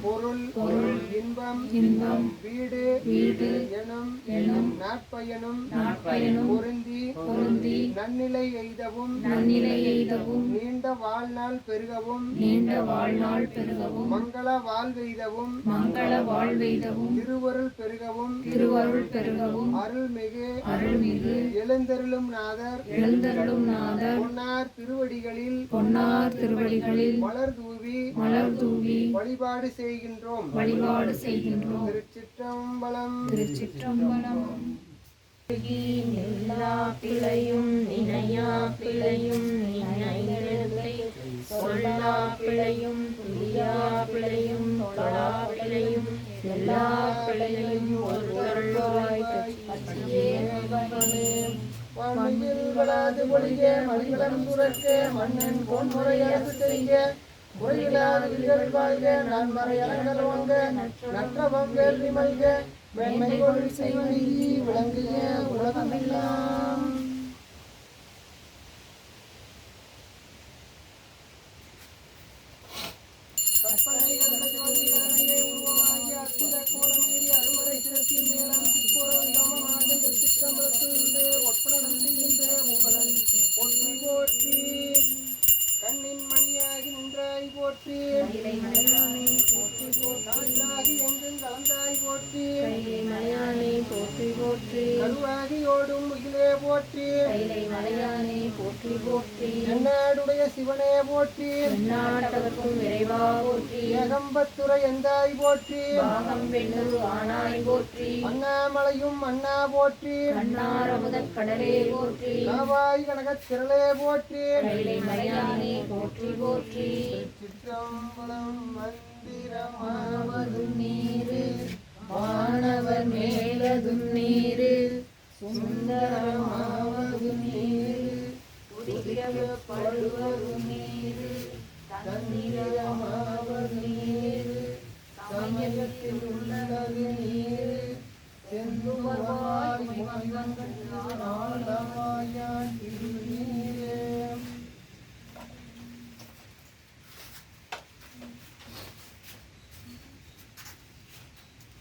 பொருள் இன்பம் இன்பம் வீடு வீடு எனும் நாட்பயனும் பொருந்தி நன்னிலை எய்தவும் நன்னிலை எய்தவும் நீண்ட வாழ்நாள் பெருகவும் நீண்ட வாழ்நாள் பெருகவும் மங்கள வாழ்வெய்தவும் மங்கள வாழ்வெய்தவும் திருவருள் பெருகவும் திருவருள் பெருகவும் அருள்மிகு எழுந்தருளும் நாதர் பொன்னார் திருவடிகளில் மலர் தூவி வழிபாடு செய்கின்றோம். திருச்சிற்றம்பலம். எல்லா பிழையும் நினையா பிழையும் நினைந்தெழுத்தை சொல்லா பிழையும் புரியா பிழையும் தொழா பிழையும் எல்லா பிழையும் ஒரு மண்ணில் வளாது பொழிக மணிவளம் சுரக்க மன்னன் பொன்முறை அரசு செய்க முறையிலாத விதிகள் வாழ்க நான் மறை அலங்கள் வாங்க நற்றவம் வேள்வி மல்க மேன்மை கொள் செய்வனி விளங்குக உலகமெல்லாம். கற்பனை கண்ட ஜோதி கரணையே உருவமாகிய அற்புத கோலமேறி அருமறை சிறத்தின் மேலாம் சிற்போரங்கமாக சிற்றம்பலத்திலிருந்து ஒப்பனம் செய்கின்ற புகழன் போற்றி போற்றி. கண்ணின் மணியாகி நின்றாய் போற்றி நாட்டாகி எங்கும் கலந்தாய் போற்றி போற்றி போற்றி கருவாகி ஓடும் முகிலே போற்றி மலையானே போற்றி போற்றி எந்நாடுடைய சிவனே போற்றி நாட்டவர்க்கும் விரைவா போற்றி ஏகம்பத்துரை எந்தாய் போற்றி பாகம் வெண்ணூர் ஆனாய் போற்றி அண்ணாமலையும் அண்ணா போற்றி அன்னாரமுதக் கடலே போற்றி காவாய் கனகத் திரளே போற்றி மலையானே போற்றி போற்றி சிற்றம்பலம் மாவதும் நீரு வானவர் மேலதும் நீரு சுந்தரமாவதும் நீரு குடிக்கப்படுவதும் நீரு தந்திரமாவதும் நீரு சமயத்தில் உள்ளது நீரு செந்துவாய் ஆண்டமாயான் திரு